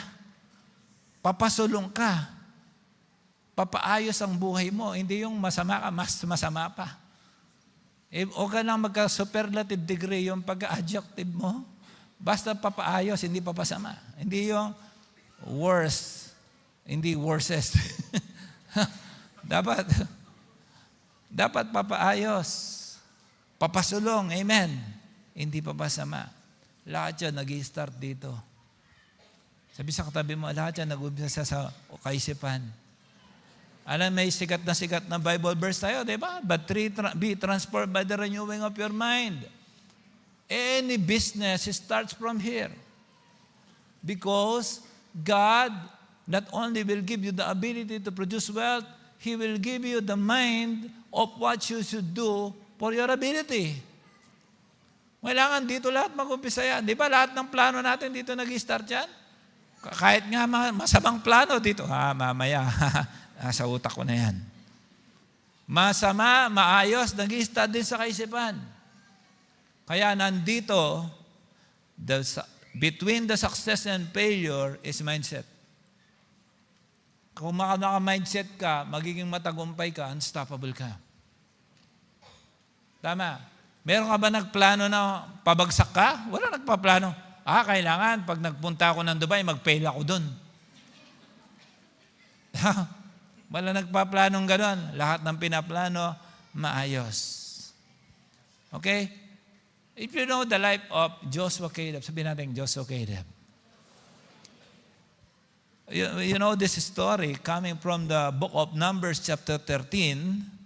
Papasulong ka. Papaayos ang buhay mo. Hindi yung masama ka, mas masama pa. O ka lang magka-superlative degree yung pag-adjective mo. Basta papaayos, hindi papasama. Hindi yung worse, hindi worsest. Dapat papaayos. Papasulong. Amen. Hindi papasama. Lahat yan nag-i-start dito. Sabi sa katabi mo, lahat yan nag-umpisa sa kaisipan. Alam, may sikat na Bible verse tayo, di ba? But be transformed by the renewing of your mind. Any business starts from here. Because God not only will give you the ability to produce wealth, He will give you the mind of what you should do for your ability. Kailangan dito lahat mag-umpisa yan. Di ba lahat ng plano natin dito nag-start yan? Kahit nga masamang plano dito, mamaya, sa utak ko na yan. Masama, maayos, nag-start din sa kaisipan. Kaya nandito, between the success and failure is mindset. Kung naka-mindset ka, magiging matagumpay ka, unstoppable ka. Tama. Meron ka ba nagplano na pabagsak ka? Wala nagpaplano. Kailangan, pag nagpunta ako ng Dubai, mag-fail ako dun. Wala nagpaplanong gano'n. Lahat ng pinaplano, maayos. Okay? If you know the life of Joshua Caleb, sabihin natin Joshua Caleb. You know this story coming from the book of Numbers chapter 13.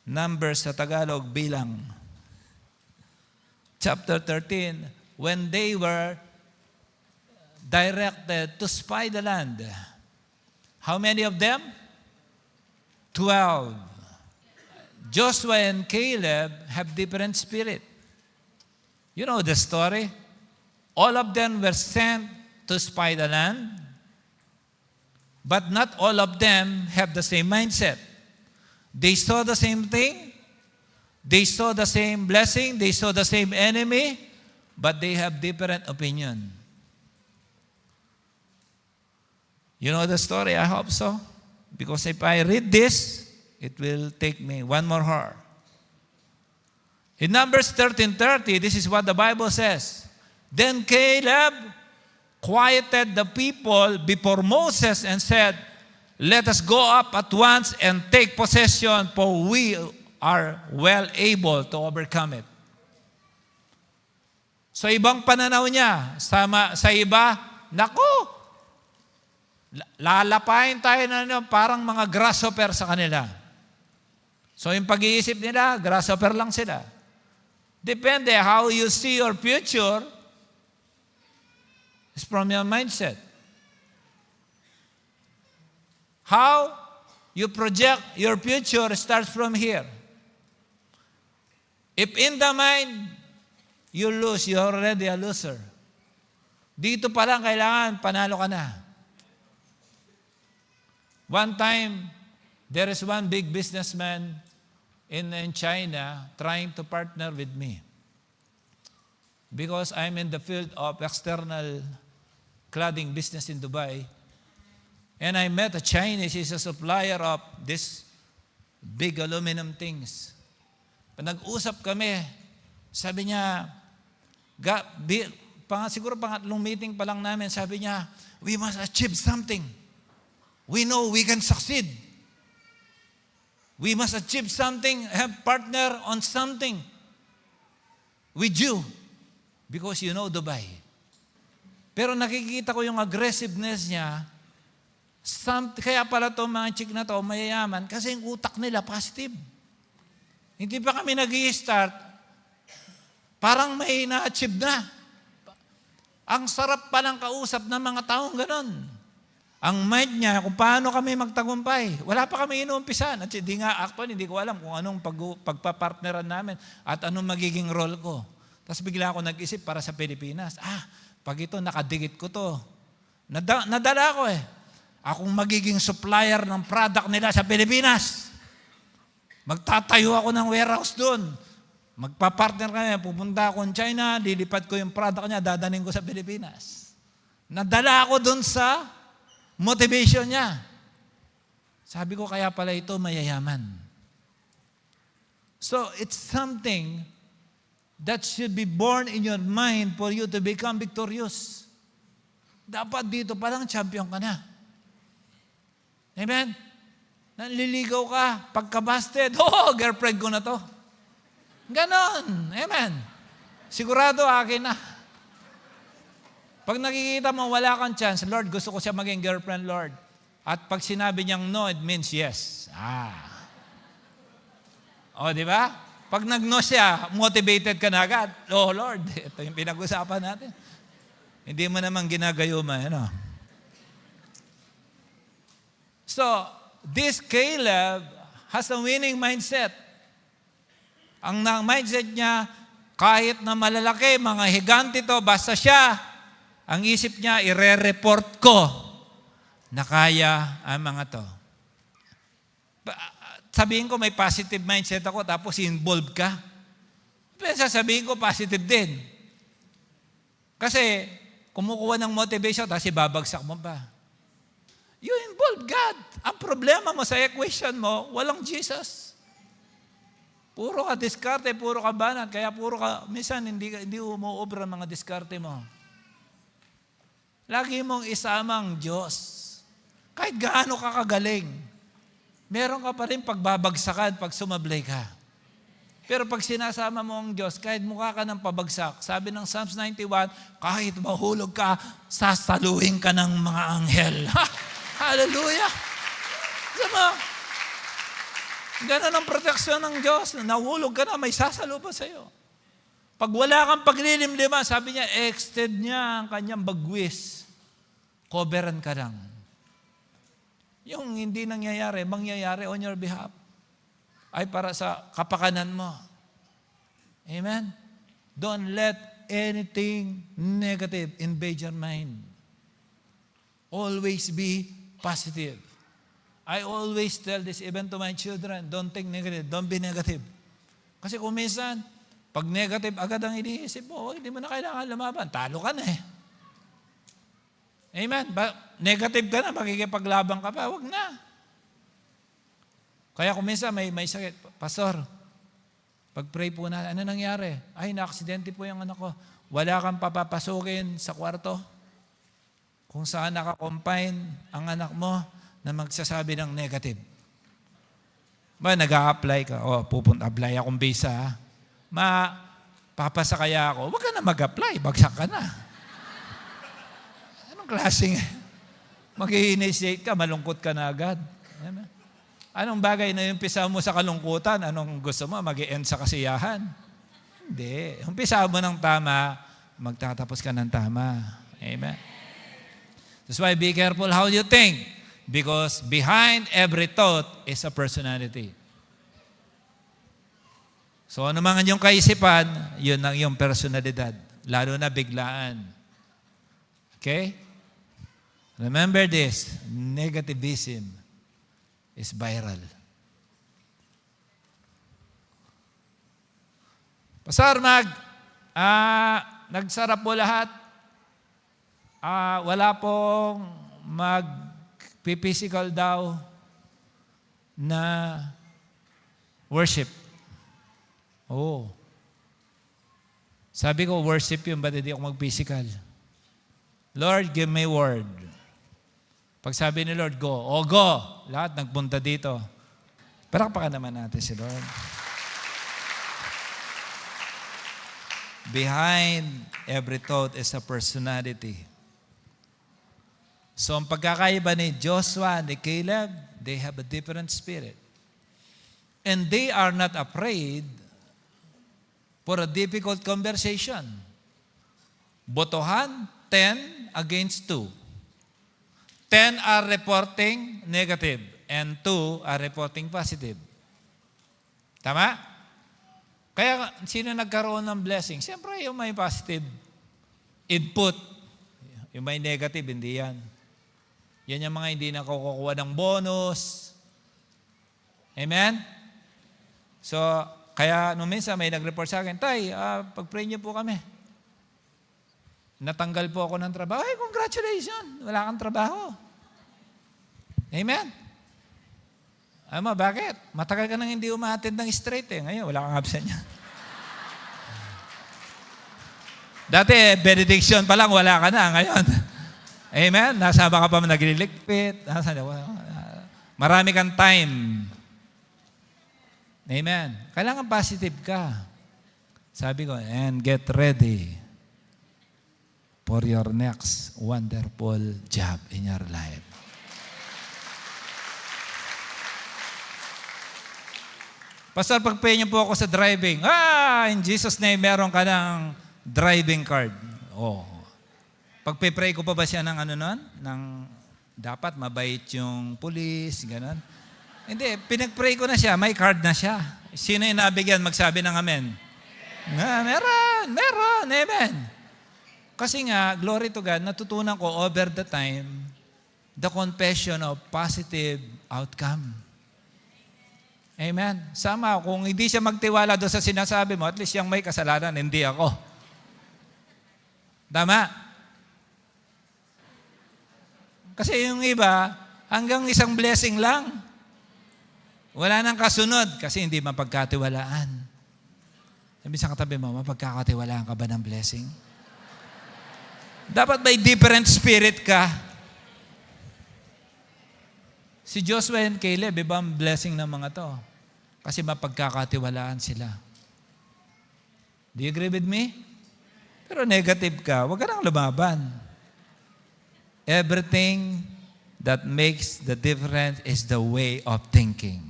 Numbers sa Tagalog bilang. Chapter 13, when they were directed to spy the land. How many of them? 12. Joshua and Caleb have different spirit. You know the story? All of them were sent to spy the land, but not all of them have the same mindset. They saw the same thing. They saw the same blessing. They saw the same enemy. But they have different opinion. You know the story? I hope so. Because if I read this, it will take me one more hour. In Numbers 13:30, this is what the Bible says. Then Caleb quieted the people before Moses and said, "Let us go up at once and take possession, for we are well able to overcome it." So ibang pananaw niya, sa iba, naku, lalapain tayo na parang mga grasshopper sa kanila. So yung pag-iisip nila, grasshopper lang sila. Depende how you see your future is from your mindset. How you project your future starts from here. If in the mind, you lose, you're already a loser. Dito pa lang kailangan, panalo ka na. One time, there is one big businessman in China trying to partner with me. Because I'm in the field of external cladding business in Dubai. And I met a Chinese, he's a supplier of this big aluminum things. Nag-usap kami, sabi niya, siguro pangatlong meeting pa lang namin, sabi niya, we must achieve something. We know we can succeed. We must achieve something, have partner on something with you. Because you know Dubai. Pero nakikita ko yung aggressiveness niya, kaya pala itong mga chick na to mayayaman, kasi yung utak nila positive. Hindi pa kami nag-i-start, parang may na-achieve na. Ang sarap pa ng kausap ng mga taong ganon. Ang mind niya, kung paano kami magtagumpay. Wala pa kami inuumpisan. At hindi ko alam kung anong pagpapartneran namin at anong magiging role ko. Tapos bigla ako nag-isip para sa Pilipinas. Pag ito, nakadikit ko to. Nadala ko Akong magiging supplier ng product nila sa Pilipinas. Magtatayo ako ng warehouse doon. Magpapartner kami, pupunta ako in China, lilipat ko yung product niya, dadanin ko sa Pilipinas. Nadala ako doon sa motivation niya. Sabi ko, kaya pala ito mayayaman. So, it's something that should be born in your mind for you to become victorious. Dapat dito palang champion ka na. Amen? Nanliligaw ka, pagka-busted, girlfriend ko na to. Ganon. Amen. Sigurado akin na. Pag nakikita mo, wala kang chance, Lord, gusto ko siya maging girlfriend, Lord. At pag sinabi niyang no, it means yes. Di ba? Pag nag-no siya, motivated ka na agad. Oh, Lord, ito yung pinag-usapan natin. Hindi mo naman ginagayuma, So, this Caleb has a winning mindset. Ang mindset niya, kahit na malalaki, mga higante to, basta siya, ang isip niya, ire-report ko na kaya ang mga to. Sabihin ko, may positive mindset ako, tapos involved ka. Pero sasabihin ko, positive din. Kasi, kumukuha ng motivation, tapos ibabagsak mo pa. You involve God. Ang problema mo sa equation mo, walang Jesus. Puro ka diskarte, puro ka banat, kaya minsan hindi umuobra mga diskarte mo. Lagi mong isamang Diyos. Kahit gaano ka kagaling, meron ka pa rin pagbabagsakan pag sumablay ka. Pero pag sinasama mo ang Diyos, kahit mukha ka ng pabagsak, sabi ng Psalms 91, kahit mahulog ka, sasaluhin ka ng mga anghel. Hallelujah! Sama, ganun ang proteksyon ng Diyos. Nahulog ka na, may sasalo pa sa'yo. Pag wala kang paglilimliman, sabi niya, extend niya ang kanyang bagwis. Coveran ka lang. Yung hindi nangyayari, mangyayari on your behalf. Ay para sa kapakanan mo. Amen? Don't let anything negative invade your mind. Always be positive. I always tell this even to my children, don't think negative, don't be negative. Kasi kung minsan, pag negative agad ang iniisip mo, hindi mo na kailangan lumaban. Talo ka na eh. Amen? Negative ka na, makikipaglaban ka pa, wag na. Kaya kung minsan may sakit, Pastor, pag-pray po na, ano nangyari? Ay, na-aksidente po yung anak ko. Wala kang papapasukin sa kwarto. Kung saan nakakompine ang anak mo na magsasabi ng negative. Ba, nag-a-apply ka. O, apply akong visa. Papasa kaya ako. Huwag ka na mag-apply. Bagsak ka na. Anong klaseng? Mag-i-initiate ka, malungkot ka na agad. Anong bagay na umpisa mo sa kalungkutan? Anong gusto mo? Mag-i-end sa kasiyahan? Hindi. Umpisa mo ng tama, magtatapos ka ng tama. Amen? That's why be careful how you think. Because behind every thought is a personality. So ano man yung kaisipan, yun ang yung personalidad. Lalo na biglaan. Okay? Remember this, negativism is viral. Pastor Mag, nagsarap po lahat. Wala pong mag-physical daw na worship. Oh. Sabi ko, worship yun, ba't hindi ako mag-physical? Lord, give me word. Pag sabi ni Lord, go. O, go. Lahat nagpunta dito. Palakpakan naman natin si Lord. Behind every thought is a personality. So, ang pagkakaiba ni Joshua and ni Caleb, they have a different spirit. And they are not afraid for a difficult conversation. Botohan, 10 against 2. 10 are reporting negative and 2 are reporting positive. Tama? Kaya sino nagkaroon ng blessing? Siyempre, yung may positive input. Yung may negative, hindi yan. Yan yung mga hindi nakukuha ng bonus. Amen? So, kaya nung minsan may nag-report sa akin, Tay, pag-pray niyo po kami. Natanggal po ako ng trabaho. Ay, congratulations! Wala kang trabaho. Amen? Ama, bakit? Matagal ka nang hindi umattend ng straight eh. Ngayon, wala kang absent niya. Dati, benediction pa lang, wala ka na. Ngayon, amen? Nasama ka pa nagliligpit. Marami kang time. Amen? Kailangan positive ka. Sabi ko, and get ready for your next wonderful job in your life. Pastor, pag-pray niyo po ako sa driving. In Jesus' name, meron ka ng driving card. Oh. Pag-pray ko pa ba siya ng ano nun? Dapat mabait yung pulis, gano'n. Hindi, pinag-pray ko na siya, may card na siya. Sino yung nabigyan, magsabi ng amen? Meron, amen. Kasi nga, glory to God, natutunan ko over the time, the confession of positive outcome. Amen. Sama, kung hindi siya magtiwala doon sa sinasabi mo, at least yung may kasalanan, hindi ako. Tama? Kasi yung iba, hanggang isang blessing lang. Wala nang kasunod kasi hindi mapagkatiwalaan. Sabi sa katabi mo, mapagkakatiwalaan ka ba ng blessing? Dapat may different spirit ka. Si Joshua and Caleb, iba ang blessing ng mga to. Kasi mapagkakatiwalaan sila. Do you agree with me? Pero negative ka, huwag ka nang lumaban. Everything that makes the difference is the way of thinking.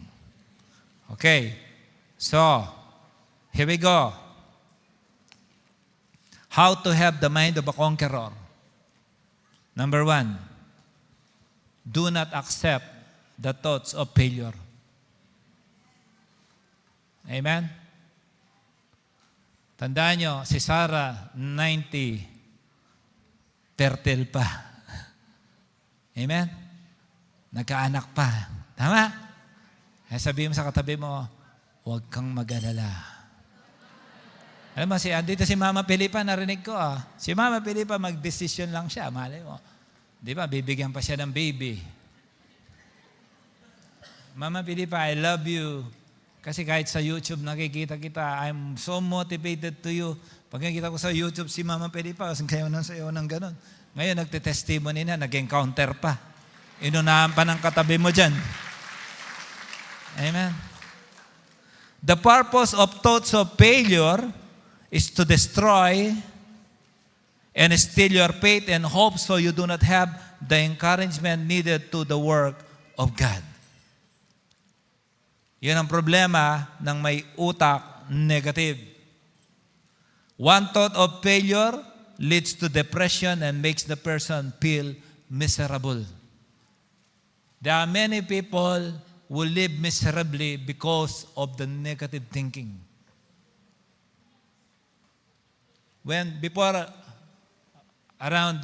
Okay. So, here we go. How to have the mind of a conqueror. Number 1, do not accept the thoughts of failure. Amen? Tandaan nyo, si Sarah, 90, fertile pa. Amen? Nagkaanak pa. Tama? Sabihin mo sa katabi mo, huwag kang mag-alala. Alam mo, dito si Mama Felipa, narinig ko Si Mama Felipa, mag-decision lang siya. Malay mo. Di ba, bibigyan pa siya ng baby. Mama Felipa, I love you. Kasi kahit sa YouTube nakikita kita, I'm so motivated to you. Pag nakikita ko sa YouTube si Mama Felipa, kasi kayo nang sayo ng ganun. Ngayon, nagte-testimony na, nag-encounter pa. Inunahan pa ng katabi mo dyan. Amen. The purpose of thoughts of failure is to destroy and steal your faith and hope so you do not have the encouragement needed to the work of God. Yan ang problema ng may utak negative. One thought of failure leads to depression and makes the person feel miserable. There are many people who live miserably because of the negative thinking. Before around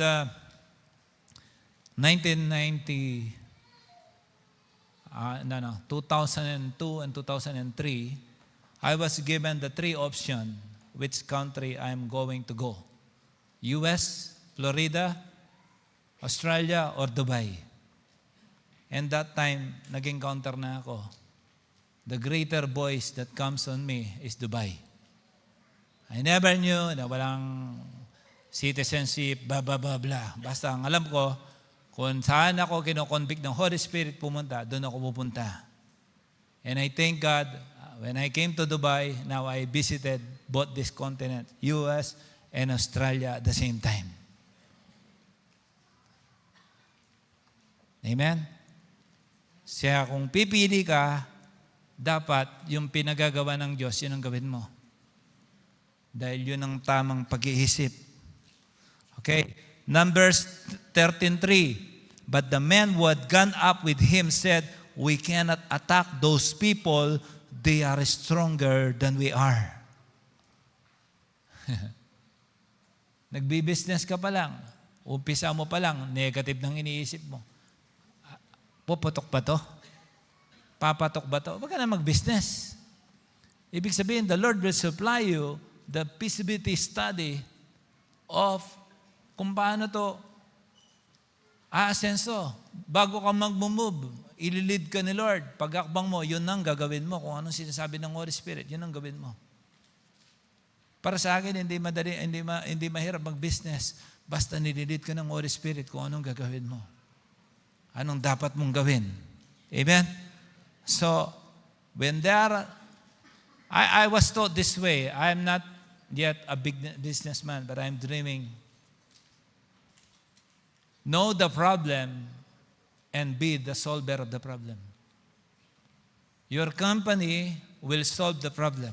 2002 and 2003, I was given the 3 options which country I'm going to go. US, Florida, Australia, or Dubai. And that time, nag-encounter na ako. The greater voice that comes on me is Dubai. I never knew na walang citizenship, blah, blah, blah, blah. Basta ang alam ko, kung saan ako kinoconvict ng Holy Spirit pumunta, doon ako pupunta. And I thank God, when I came to Dubai, now I visited both this continent, US and Australia at the same time. Amen? Siya, kung pipili ka, dapat yung pinagagawa ng Diyos, yun ang gawin mo. Dahil yun ang tamang pag-iisip. Okay? Numbers 13:3. But the men who had gone up with him said, we cannot attack those people. They are stronger than we are. Nagbi-business ka pa lang. Umpisa mo pa lang, negative nang iniisip mo. Puputok ba to? Papatok ba to? Huwag ka na mag-business. Ibig sabihin, the Lord will supply you the feasibility study of kung paano to aasenso. Bago ka mag-move, ililid ka ni Lord. Pag-akbang mo, yun ang gagawin mo. Kung anong sinasabi ng Holy Spirit, yun ang gawin mo. Para sa akin, hindi mahirap mag-business. Basta nililid ka ng Holy Spirit kung anong gagawin mo. Anong dapat mong gawin. Amen? So, when I was taught this way. I'm not yet a big businessman, but I'm dreaming. Know the problem and be the solver of the problem. Your company will solve the problem.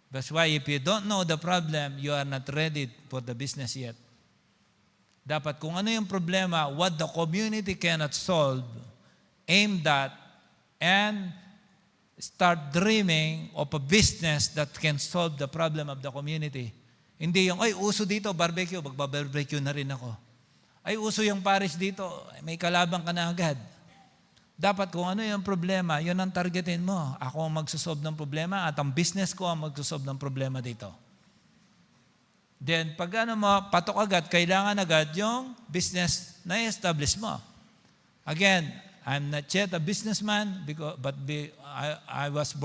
That's why if you don't know the problem, you are not ready for the business yet. Dapat kung ano yung problema, what the community cannot solve, aim that and start dreaming of a business that can solve the problem of the community. Hindi yung, ay, uso dito, barbecue, magba-barbecue na rin ako. Ay, uso yung parish dito, may kalabang ka na agad. Dapat kung ano yung problema, yun ang targetin mo. Ako ang magsusolve ng problema at ang business ko ang magsusolve ng problema dito. Then, pag patok agad, kailangan agad yung business na i-establish mo. Again, I'm not yet a businessman, but I was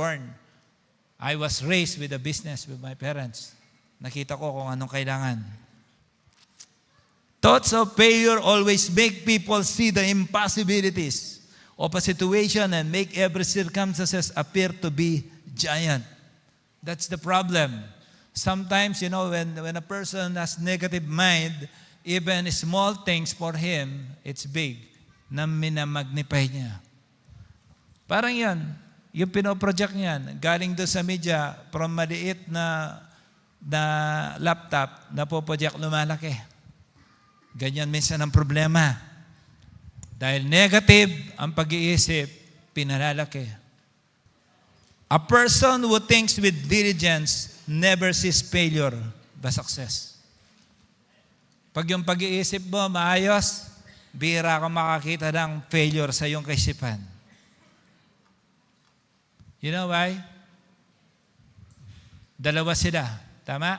raised with a business with my parents. Nakita ko kung anong kailangan. Thoughts of failure always make people see the impossibilities of a situation and make every circumstances appear to be giant. That's the problem. Sometimes, when a person has negative mind, even small things for him, it's big, na minamagnify niya. Parang yan, yung pinoproject niyan, galing doon sa media, from maliit na laptop, na po-project lumalaki. Ganyan minsan ang problema. Dahil negative ang pag-iisip, pinalalaki. A person who thinks with diligence never sees failure but success. Pag yung pag-iisip mo maayos, bihira ka makakita ng failure sa iyong kaisipan. You know why? Dalawa sila. Tama?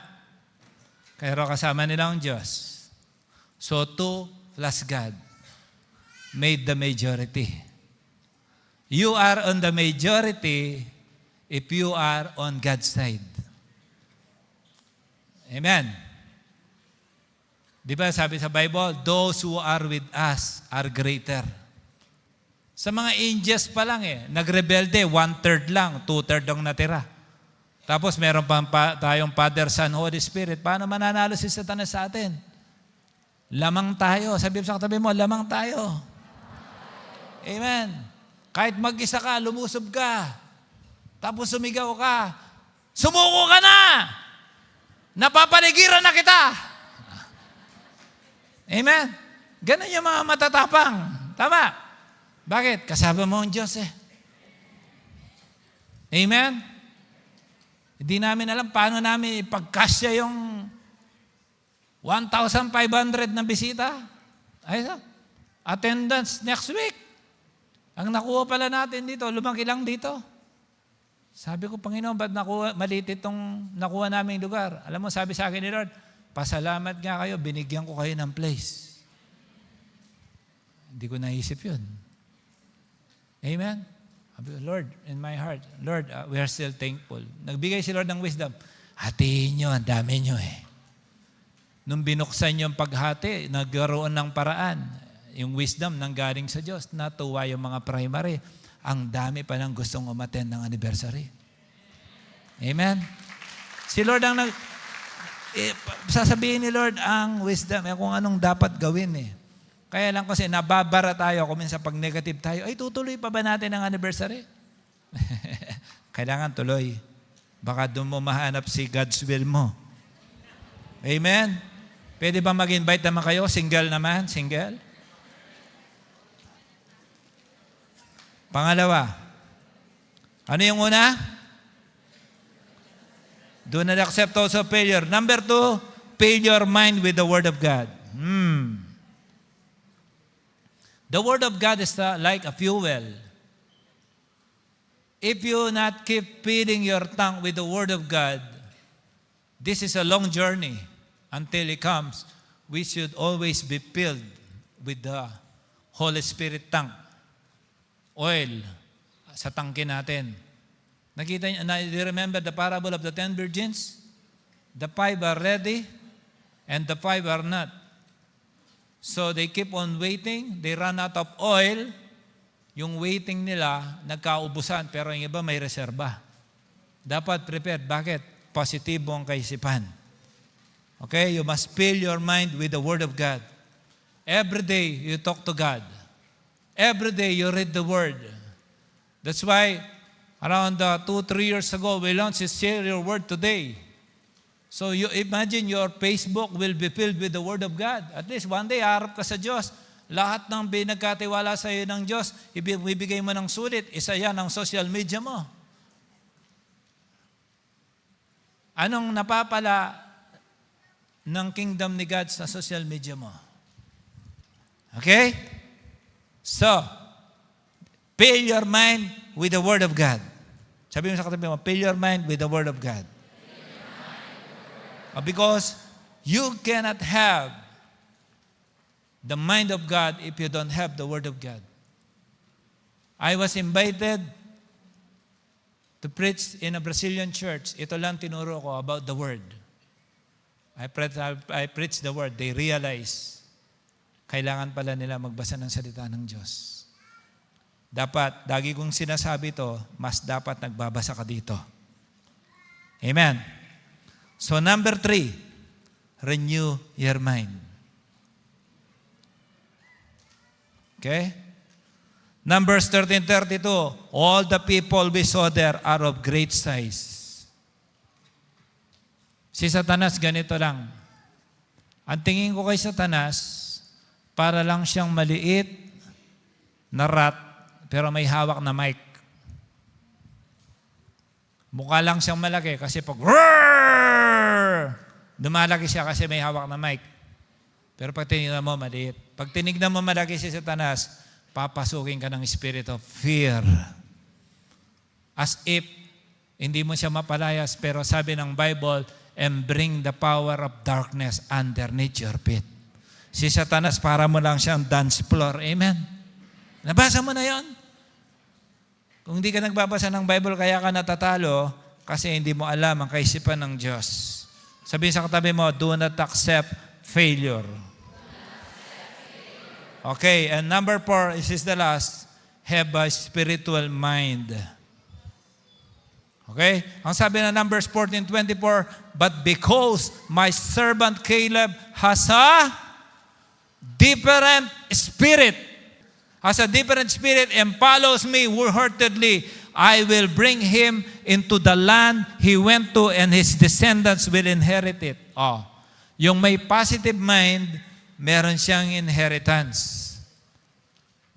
Pero kasama nila ang Diyos. So, 2 plus God made the majority. You are on the majority if you are on God's side. Amen. Di ba sabi sa Bible, those who are with us are greater. Sa mga angels pa lang nagrebelde, 1/3 lang, 2/3 ang natira. Tapos meron pa tayong Father, Son, Holy Spirit. Paano mananalo si Satanas sa atin? Lamang tayo. Sabi sa katabi mo, lamang tayo. Amen. Kahit mag-isa ka, lumusob ka. Tapos sumigaw ka. Sumuko ka na! Napapaligiran na kita! Amen. Ganun yung mga matatapang. Tama. Bakit? Kasama mo ang Diyos Amen. Hindi namin alam paano namin ipagkasya yung 1,500 na bisita. Ay, attendance next week. Ang nakuha pala natin dito, lumaki lang dito. Sabi ko, Panginoon, ba't maliit itong nakuha naming lugar? Alam mo, sabi sa akin ni Lord, pasalamat nga kayo, binigyan ko kayo ng place. Hindi ko naisip yun. Amen? Lord, in my heart, Lord, we are still thankful. Nagbigay si Lord ng wisdom. Hatiin nyo, ang dami nyo Nung binuksan yung paghati, nagkaroon ng paraan. Yung wisdom nang galing sa Diyos, natuwa yung mga primary. Ang dami pa nang gustong umattend ng anniversary. Amen? Si Lord ang sasabihin ni Lord ang wisdom, kung anong dapat gawin Kaya lang kasi nababara tayo, kung minsan pag negative tayo, ay tutuloy pa ba natin ang anniversary? Kailangan tuloy. Baka doon mo mahanap si God's will mo. Amen? Pwede ba mag-invite naman kayo? Single naman? Single? Pangalawa. Ano yung una? Do not accept also failure. Number 2, fill your mind with the Word of God. The Word of God is like a fuel. If you not keep feeding your tongue with the Word of God, this is a long journey until it comes. We should always be filled with the Holy Spirit tank. Oil sa tangke natin. Nakita niyo, do you remember the parable of the 10 virgins? The 5 are ready and the 5 are not. So they keep on waiting. They run out of oil. Yung waiting nila, nagkaubusan. Pero yung iba may reserba. Dapat prepared. Bakit? Positibo ang kaisipan. Okay? You must fill your mind with the Word of God. Every day, you talk to God. Every day, you read the Word. That's why, around 2-3 years ago, we launched Share Your Word Today. So you imagine your Facebook will be filled with the Word of God. At least one day, harap ka sa Diyos. Lahat ng binagkatiwala sa iyo ng Diyos, ibibigay mo ng sulit. Isa yan ang social media mo. Anong napapala ng kingdom ni God sa social media mo? Okay? So, fill your mind with the Word of God. Sabi mo sa katabi mo, fill your mind with the Word of God. Because you cannot have the mind of God if you don't have the Word of God. I was invited to preach in a Brazilian church. Ito lang tinuro ko about the Word. I preached the Word. They realize kailangan pala nila magbasa ng salita ng Diyos. Dapat, lagi kong sinasabi to, mas dapat nagbabasa ka dito. Amen. So number 3, renew your mind. Okay? Numbers 13:32, all the people we saw there are of great size. Si Satanas ganito lang. Ang tingin ko kay Satanas, para lang siyang maliit na rat, pero may hawak na mic. Mukha lang siyang malaki kasi pag dumalaki siya kasi may hawak na mic. Pero pag tinignan mo, maliit. Pag tinignan mo malaki si Satanas, papasukin ka ng spirit of fear. as if hindi mo siya mapalayas, pero sabi ng Bible, and bring the power of darkness underneath your feet. Si Satanas, para mo lang siyang dance floor. Amen? Nabasa mo na yon? Kung hindi ka nagbabasa ng Bible, kaya ka natatalo kasi hindi mo alam ang kaisipan ng Diyos. Sabihin sa katabi mo, do not accept failure. Okay, and number 4, this is the last, have a spiritual mind. Okay? Ang sabi na Numbers 14:24, but because my servant Caleb has a different spirit, and follows me wholeheartedly, I will bring him into the land he went to, and his descendants will inherit it. Oh, yung may positive mind, meron siyang inheritance.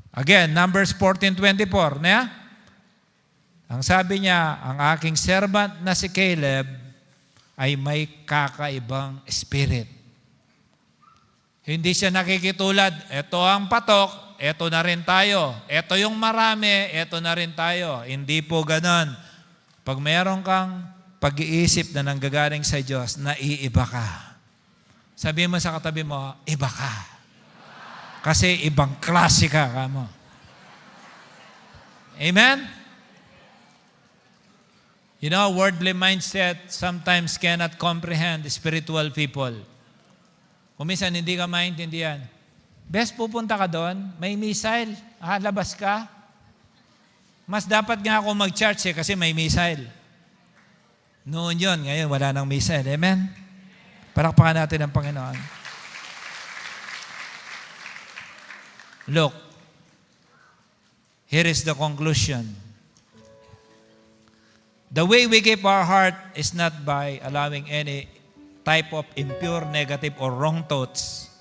Again, Numbers 14:24. Ang sabi niya, ang aking servant na si Caleb ay may kakaibang spirit. Hindi siya nakikitulad, eto ang patok, eto na rin tayo. Eto yung marami, eto na rin tayo. Hindi po ganon. Pag meron kang pag-iisip na nanggagaling sa Diyos, naiiba ka. Sabihin mo sa katabi mo, iba ka. Kasi ibang klase ka mo. Amen? You know, worldly mindset sometimes cannot comprehend spiritual people. Kung minsan hindi ka maintindihan, best pupunta ka doon, may missile, labas ka. Mas dapat nga ako mag-church kasi may missile. Noon yun, ngayon wala nang missile. Amen? Palakpakan natin ang Panginoon. Look, here is the conclusion. The way we keep our heart is not by allowing any type of impure, negative, or wrong thoughts.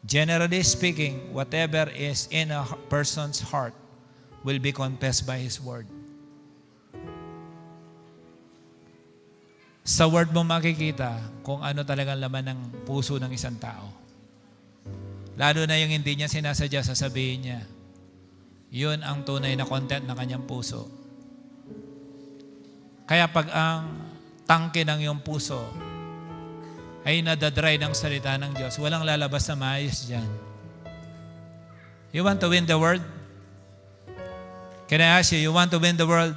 Generally speaking, whatever is in a person's heart will be confessed by His Word. Sa Word mo makikita kung ano talagang laman ng puso ng isang tao. Lalo na yung hindi niya sinasadya, sasabihin niya. Yun ang tunay na content ng kanyang puso. Kaya pag ang tangke ng iyong puso ay nadadry ng salita ng Diyos, walang lalabas na maayos dyan. You want to win the world? Can I ask you want to win the world?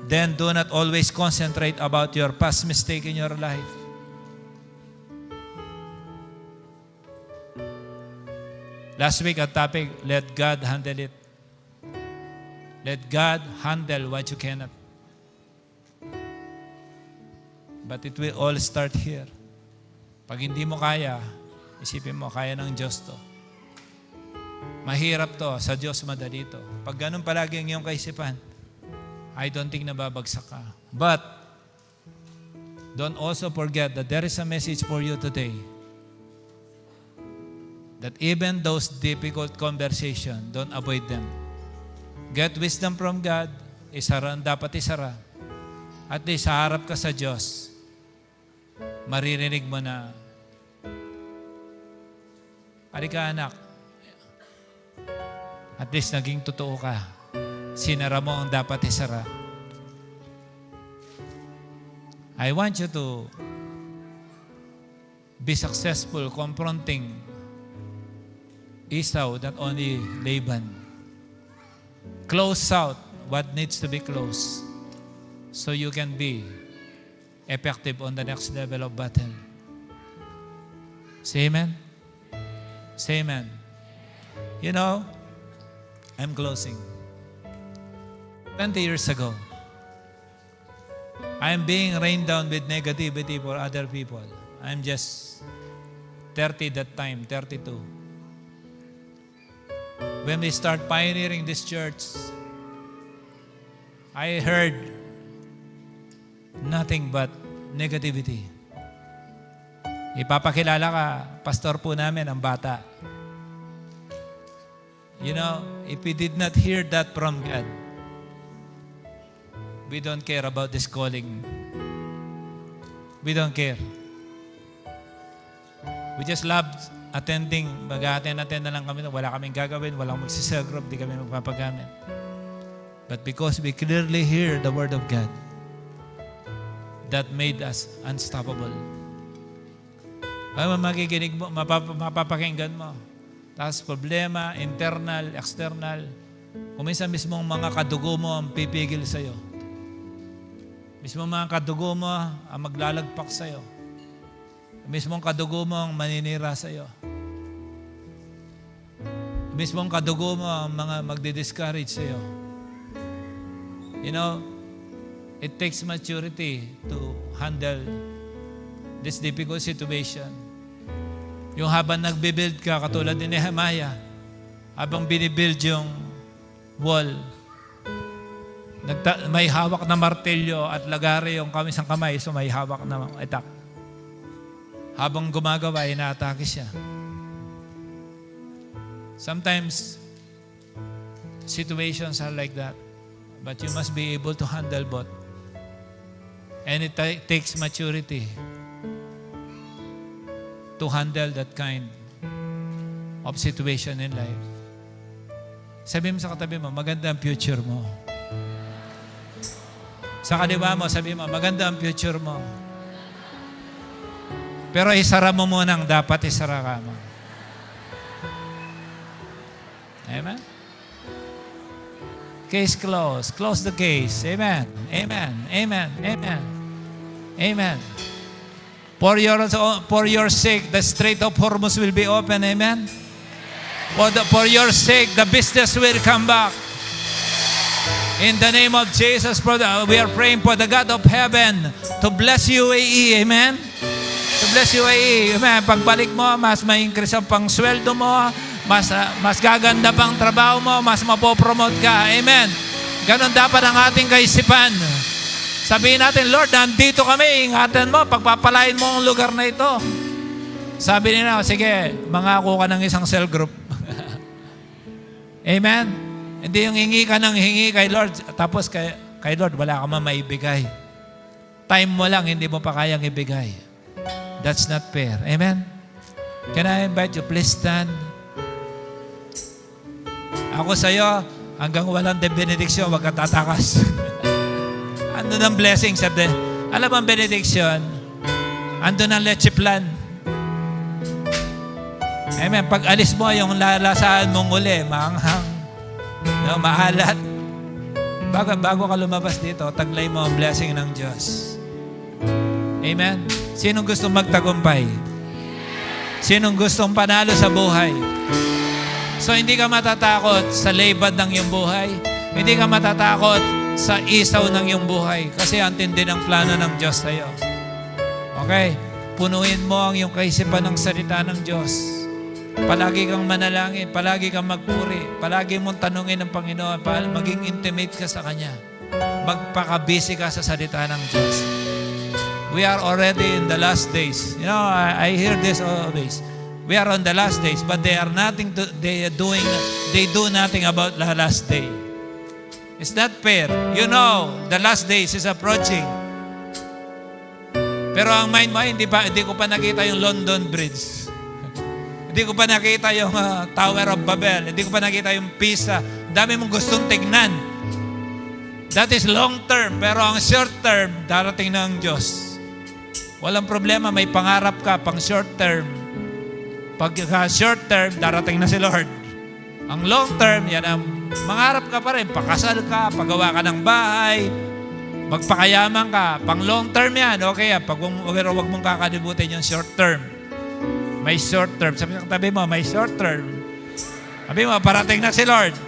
Then do not always concentrate about your past mistake in your life. Last week, ang topic, let God handle it. Let God handle what you cannot. But it will all start here. Pag hindi mo kaya, isipin mo, kaya ng Diyos to. Mahirap to, sa Diyos madali to. Pag ganun palagi ang iyong kaisipan, I don't think nababagsak ka. But, don't also forget that there is a message for you today. That even those difficult conversations, don't avoid them. Get wisdom from God, isara ang dapat isara. At least, harap ka sa Diyos. Maririnig mo na, halika anak, at least naging totoo ka. Sinara mo ang dapat isara. I want you to be successful confronting Esau, not only Laban. Close out what needs to be closed so you can be effective on the next level of battle. Say amen? Say amen. You know, I'm closing. 20 years ago, I'm being rained down with negativity for other people. I'm just 30 that time, 32. When we start pioneering this church, I heard nothing but negativity. Ipapakilala ka, pastor po namin ang bata. You know, if we did not hear that from God, we don't care about this calling. We don't care. We just love attending. Mag-attend na lang kami. Wala kaming gagawin. Walang magsisell group. Di kami magpapagamit. But because we clearly hear the Word of God, that made us unstoppable. Kaya makikinig mo, mapapakinggan mo. Tapos problema, internal, external. Kung minsan mismong mga kadugo mo ang pipigil sa'yo. Mismong mga kadugo mo ang maglalagpak sa'yo. Mismong kadugo mo ang maninira sa'yo. Mismong kadugo mo ang mga magdi-discourage sa'yo. You know, it takes maturity to handle this difficult situation. Yung habang nagbibuild ka, katulad ni Nehemiah, habang binibuild yung wall, may hawak na martilyo at lagari yung isang kamay, so may hawak na itak. Habang gumagawa, inaatake siya. Sometimes, situations are like that. But you must be able to handle both. And it takes maturity to handle that kind of situation in life. Sabi mo sa katabi mo, maganda ang future mo. Sa kaliwa mo, sabi mo, maganda ang future mo. Pero isara mo muna ang dapat isara ka mo. Amen? Case closed. Close the case. Amen. Amen. Amen. Amen. Amen. For your sake, the Strait of Hormuz will be open. Amen? For your sake, the business will come back. In the name of Jesus, we are praying for the God of heaven to bless UAE. Amen? To bless UAE. Amen? Pagbalik mo, mas ma-increase ang pangsweldo mo, mas gaganda pang trabaho mo, mas mapopromote ka. Amen? Ganon dapat ang ating kaisipan. Sabihin natin, Lord, nandito kami, ingatan mo, pagpapalain mo ang lugar na ito. Sabi nila, sige, mangako ka ng isang cell group. Amen? Hindi yung hingi ka ng hingi kay Lord, tapos kay Lord, wala ka man maibigay. Time mo lang, hindi mo pa kayang ibigay. That's not fair. Amen? Can I invite you, please stand? Ako sa'yo, hanggang walang benediksyon, wag ka tatakas. Ando ng blessings at alam ang benediction, ando ng leche plan. Amen. Pag alis mo, yung lalasaan mong uli, maanghang, no, maalat. Bago ka lumabas dito, taglay mo ang blessing ng Diyos. Amen. Sinong gustong magtagumpay? Sinong gustong panalo sa buhay? So, hindi ka matatakot sa labad ng iyong buhay. Hindi ka matatakot sa isaw ng iyong buhay. Kasi ang tindi ng plano ng Diyos sa iyo. Okay? Punuin mo ang iyong kaisipan ng salita ng Diyos. Palagi kang manalangin, palagi kang magpuri, palagi mong tanungin ng Panginoon, maging intimate ka sa Kanya. Magpaka-busy ka sa salita ng Diyos. We are already in the last days. You know, I hear this always. We are on the last days, but they do nothing about the last day. It's not fair. You know, the last days is approaching. Pero ang mind mo, hindi ko pa nakita yung London Bridge. Hindi ko pa nakita yung Tower of Babel. Hindi ko pa nakita yung Pisa. Dami mong gustong tignan. That is long term. Pero ang short term, darating na ang Diyos. Walang problema, may pangarap ka pang short term. Pag short term, darating na si Lord. Ang long term, yan ang mangarap ka pa rin. Pakasal ka, pagawa ka ng bahay, magpakayaman ka. Pang long term yan, okay yan. Pero huwag mong kakalibutin yung short term. May short term. Sabi mo, may short term. Sabi mo, parating na si Lord.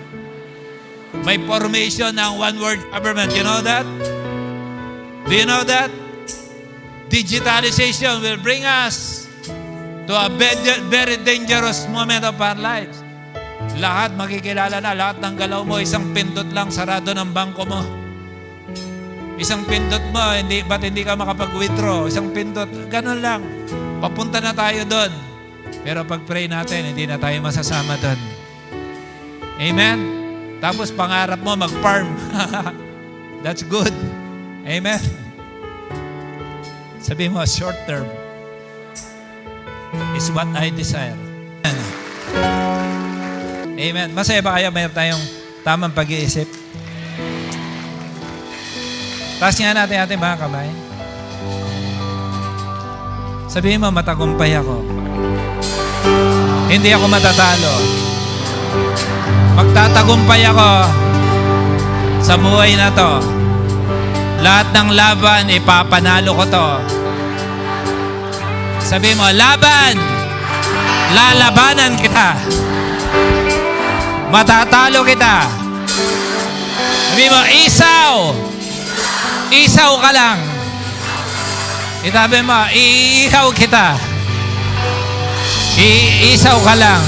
May formation ng one world government. You know that? Do you know that? Digitalization will bring us to a very dangerous moment of our lives. Lahat makikilala na, lahat ng galaw mo, isang pindot lang, sarado ng bangko mo. Isang pindot mo, ba't hindi ka makapag-withdraw? Isang pindot, ganun lang. Papunta na tayo doon. Pero pag-pray natin, hindi na tayo masasama doon. Amen? Tapos pangarap mo, mag-farm. That's good. Amen? Sabi mo, short term is what I desire. Amen. Masaya ba kayo? Mayroon tayong tamang pag-iisip. Taas nga natin ating mga kamay. Sabihin mo, matagumpay ako. Hindi ako matatalo. Magtatagumpay ako sa buhay na to. Lahat ng laban, ipapanalo ko to. Sabihin mo, laban! Lalabanan kita. Matatalo kita. Sabihin mo, isaw! Isaw ka lang. Itabi mo, iihaw kita. Iisaw ka lang.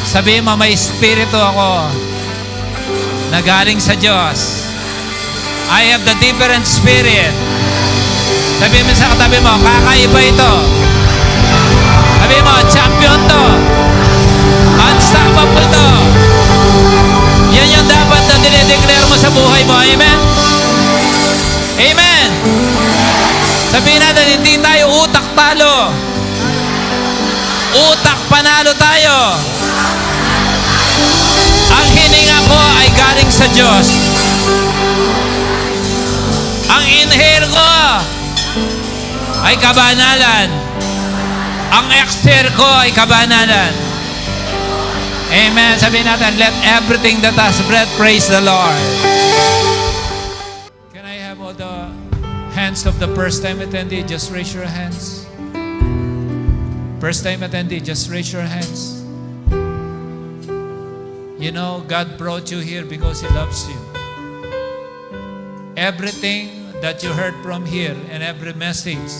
Sabihin mo, may espiritu ako na galing sa Diyos. I have the different spirit. Sabihin mo sa katabi mo, kakaiba ito. Sabihin mo, champion to. Unstoppable to. Yan yung dapat na dinideclare mo sa buhay mo. Amen? Amen! Sabihin natin, hindi tayo utak talo. Utak panalo tayo. Ang hininga ko ay galing sa Diyos. Ang inhale ko ay kabanalan. Ang exhale ko ay kabanalan. Amen. Sabihin natin, let everything that has breath praise the Lord. Can I have all the hands of the first time attendee? Just raise your hands. First time attendee, just raise your hands. You know, God brought you here because He loves you. Everything that you heard from here and every message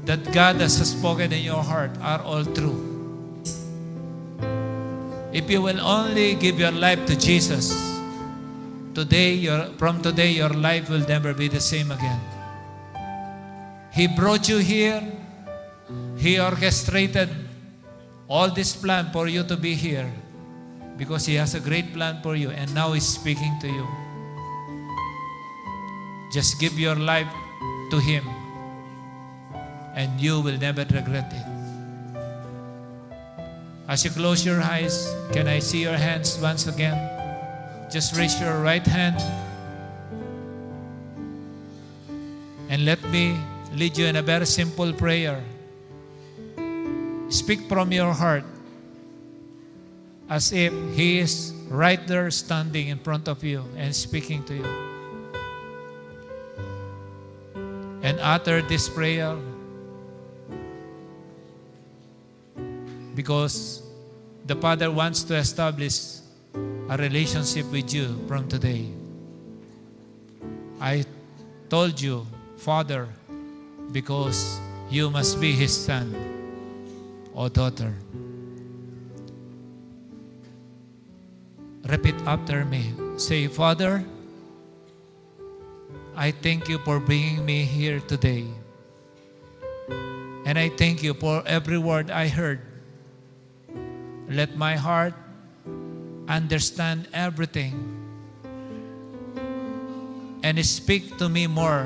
that God has spoken in your heart are all true. If you will only give your life to Jesus, from today, your life will never be the same again. He brought you here. He orchestrated all this plan for you to be here because He has a great plan for you, and now He's speaking to you. Just give your life to Him, and you will never regret it. As you close your eyes, can I see your hands once again? Just raise your right hand and let me lead you in a very simple prayer. Speak from your heart as if He is right there standing in front of you and speaking to you. And utter this prayer because the Father wants to establish a relationship with you from today. I told you, Father, because you must be His son or daughter. Repeat after me. Say, Father, I thank you for bringing me here today. And I thank you for every word I heard. Let my heart understand everything and speak to me more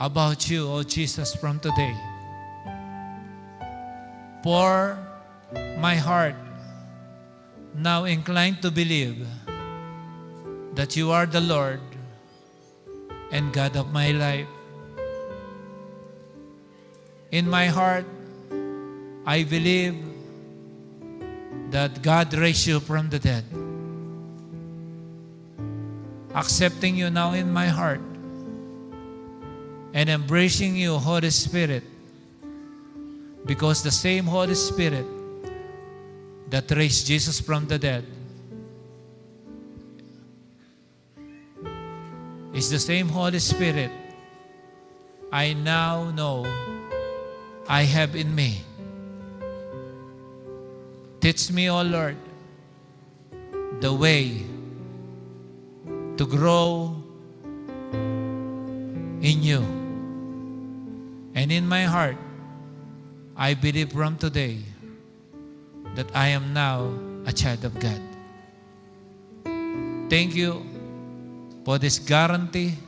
about you, O Jesus, from today. For my heart now inclined to believe that you are the Lord and God of my life. In my heart, I believe that God raised you from the dead. Accepting you now in my heart and embracing you, Holy Spirit, because the same Holy Spirit that raised Jesus from the dead is the same Holy Spirit I now know I have in me. Teach me, O Lord, the way to grow in you. And in my heart, I believe from today that I am now a child of God. Thank you for this guarantee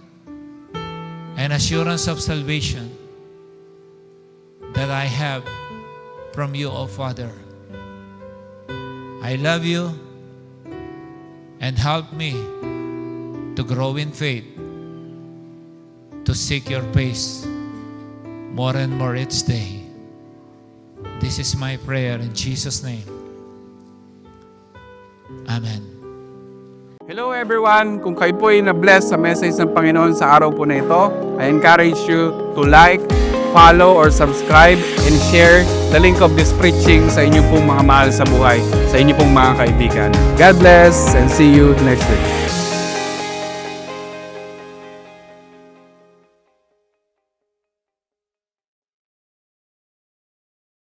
and assurance of salvation that I have from you, O Father. I love you and help me to to grow in faith, to seek your face more and more each day. This is my prayer in Jesus' name. Amen. Hello everyone! Kung kayo po ay na-bless sa message ng Panginoon sa araw po na ito, I encourage you to like, follow, or subscribe and share the link of this preaching sa inyong pong mga mahal sa buhay, sa inyong pong mga kaibigan. God bless and see you next week.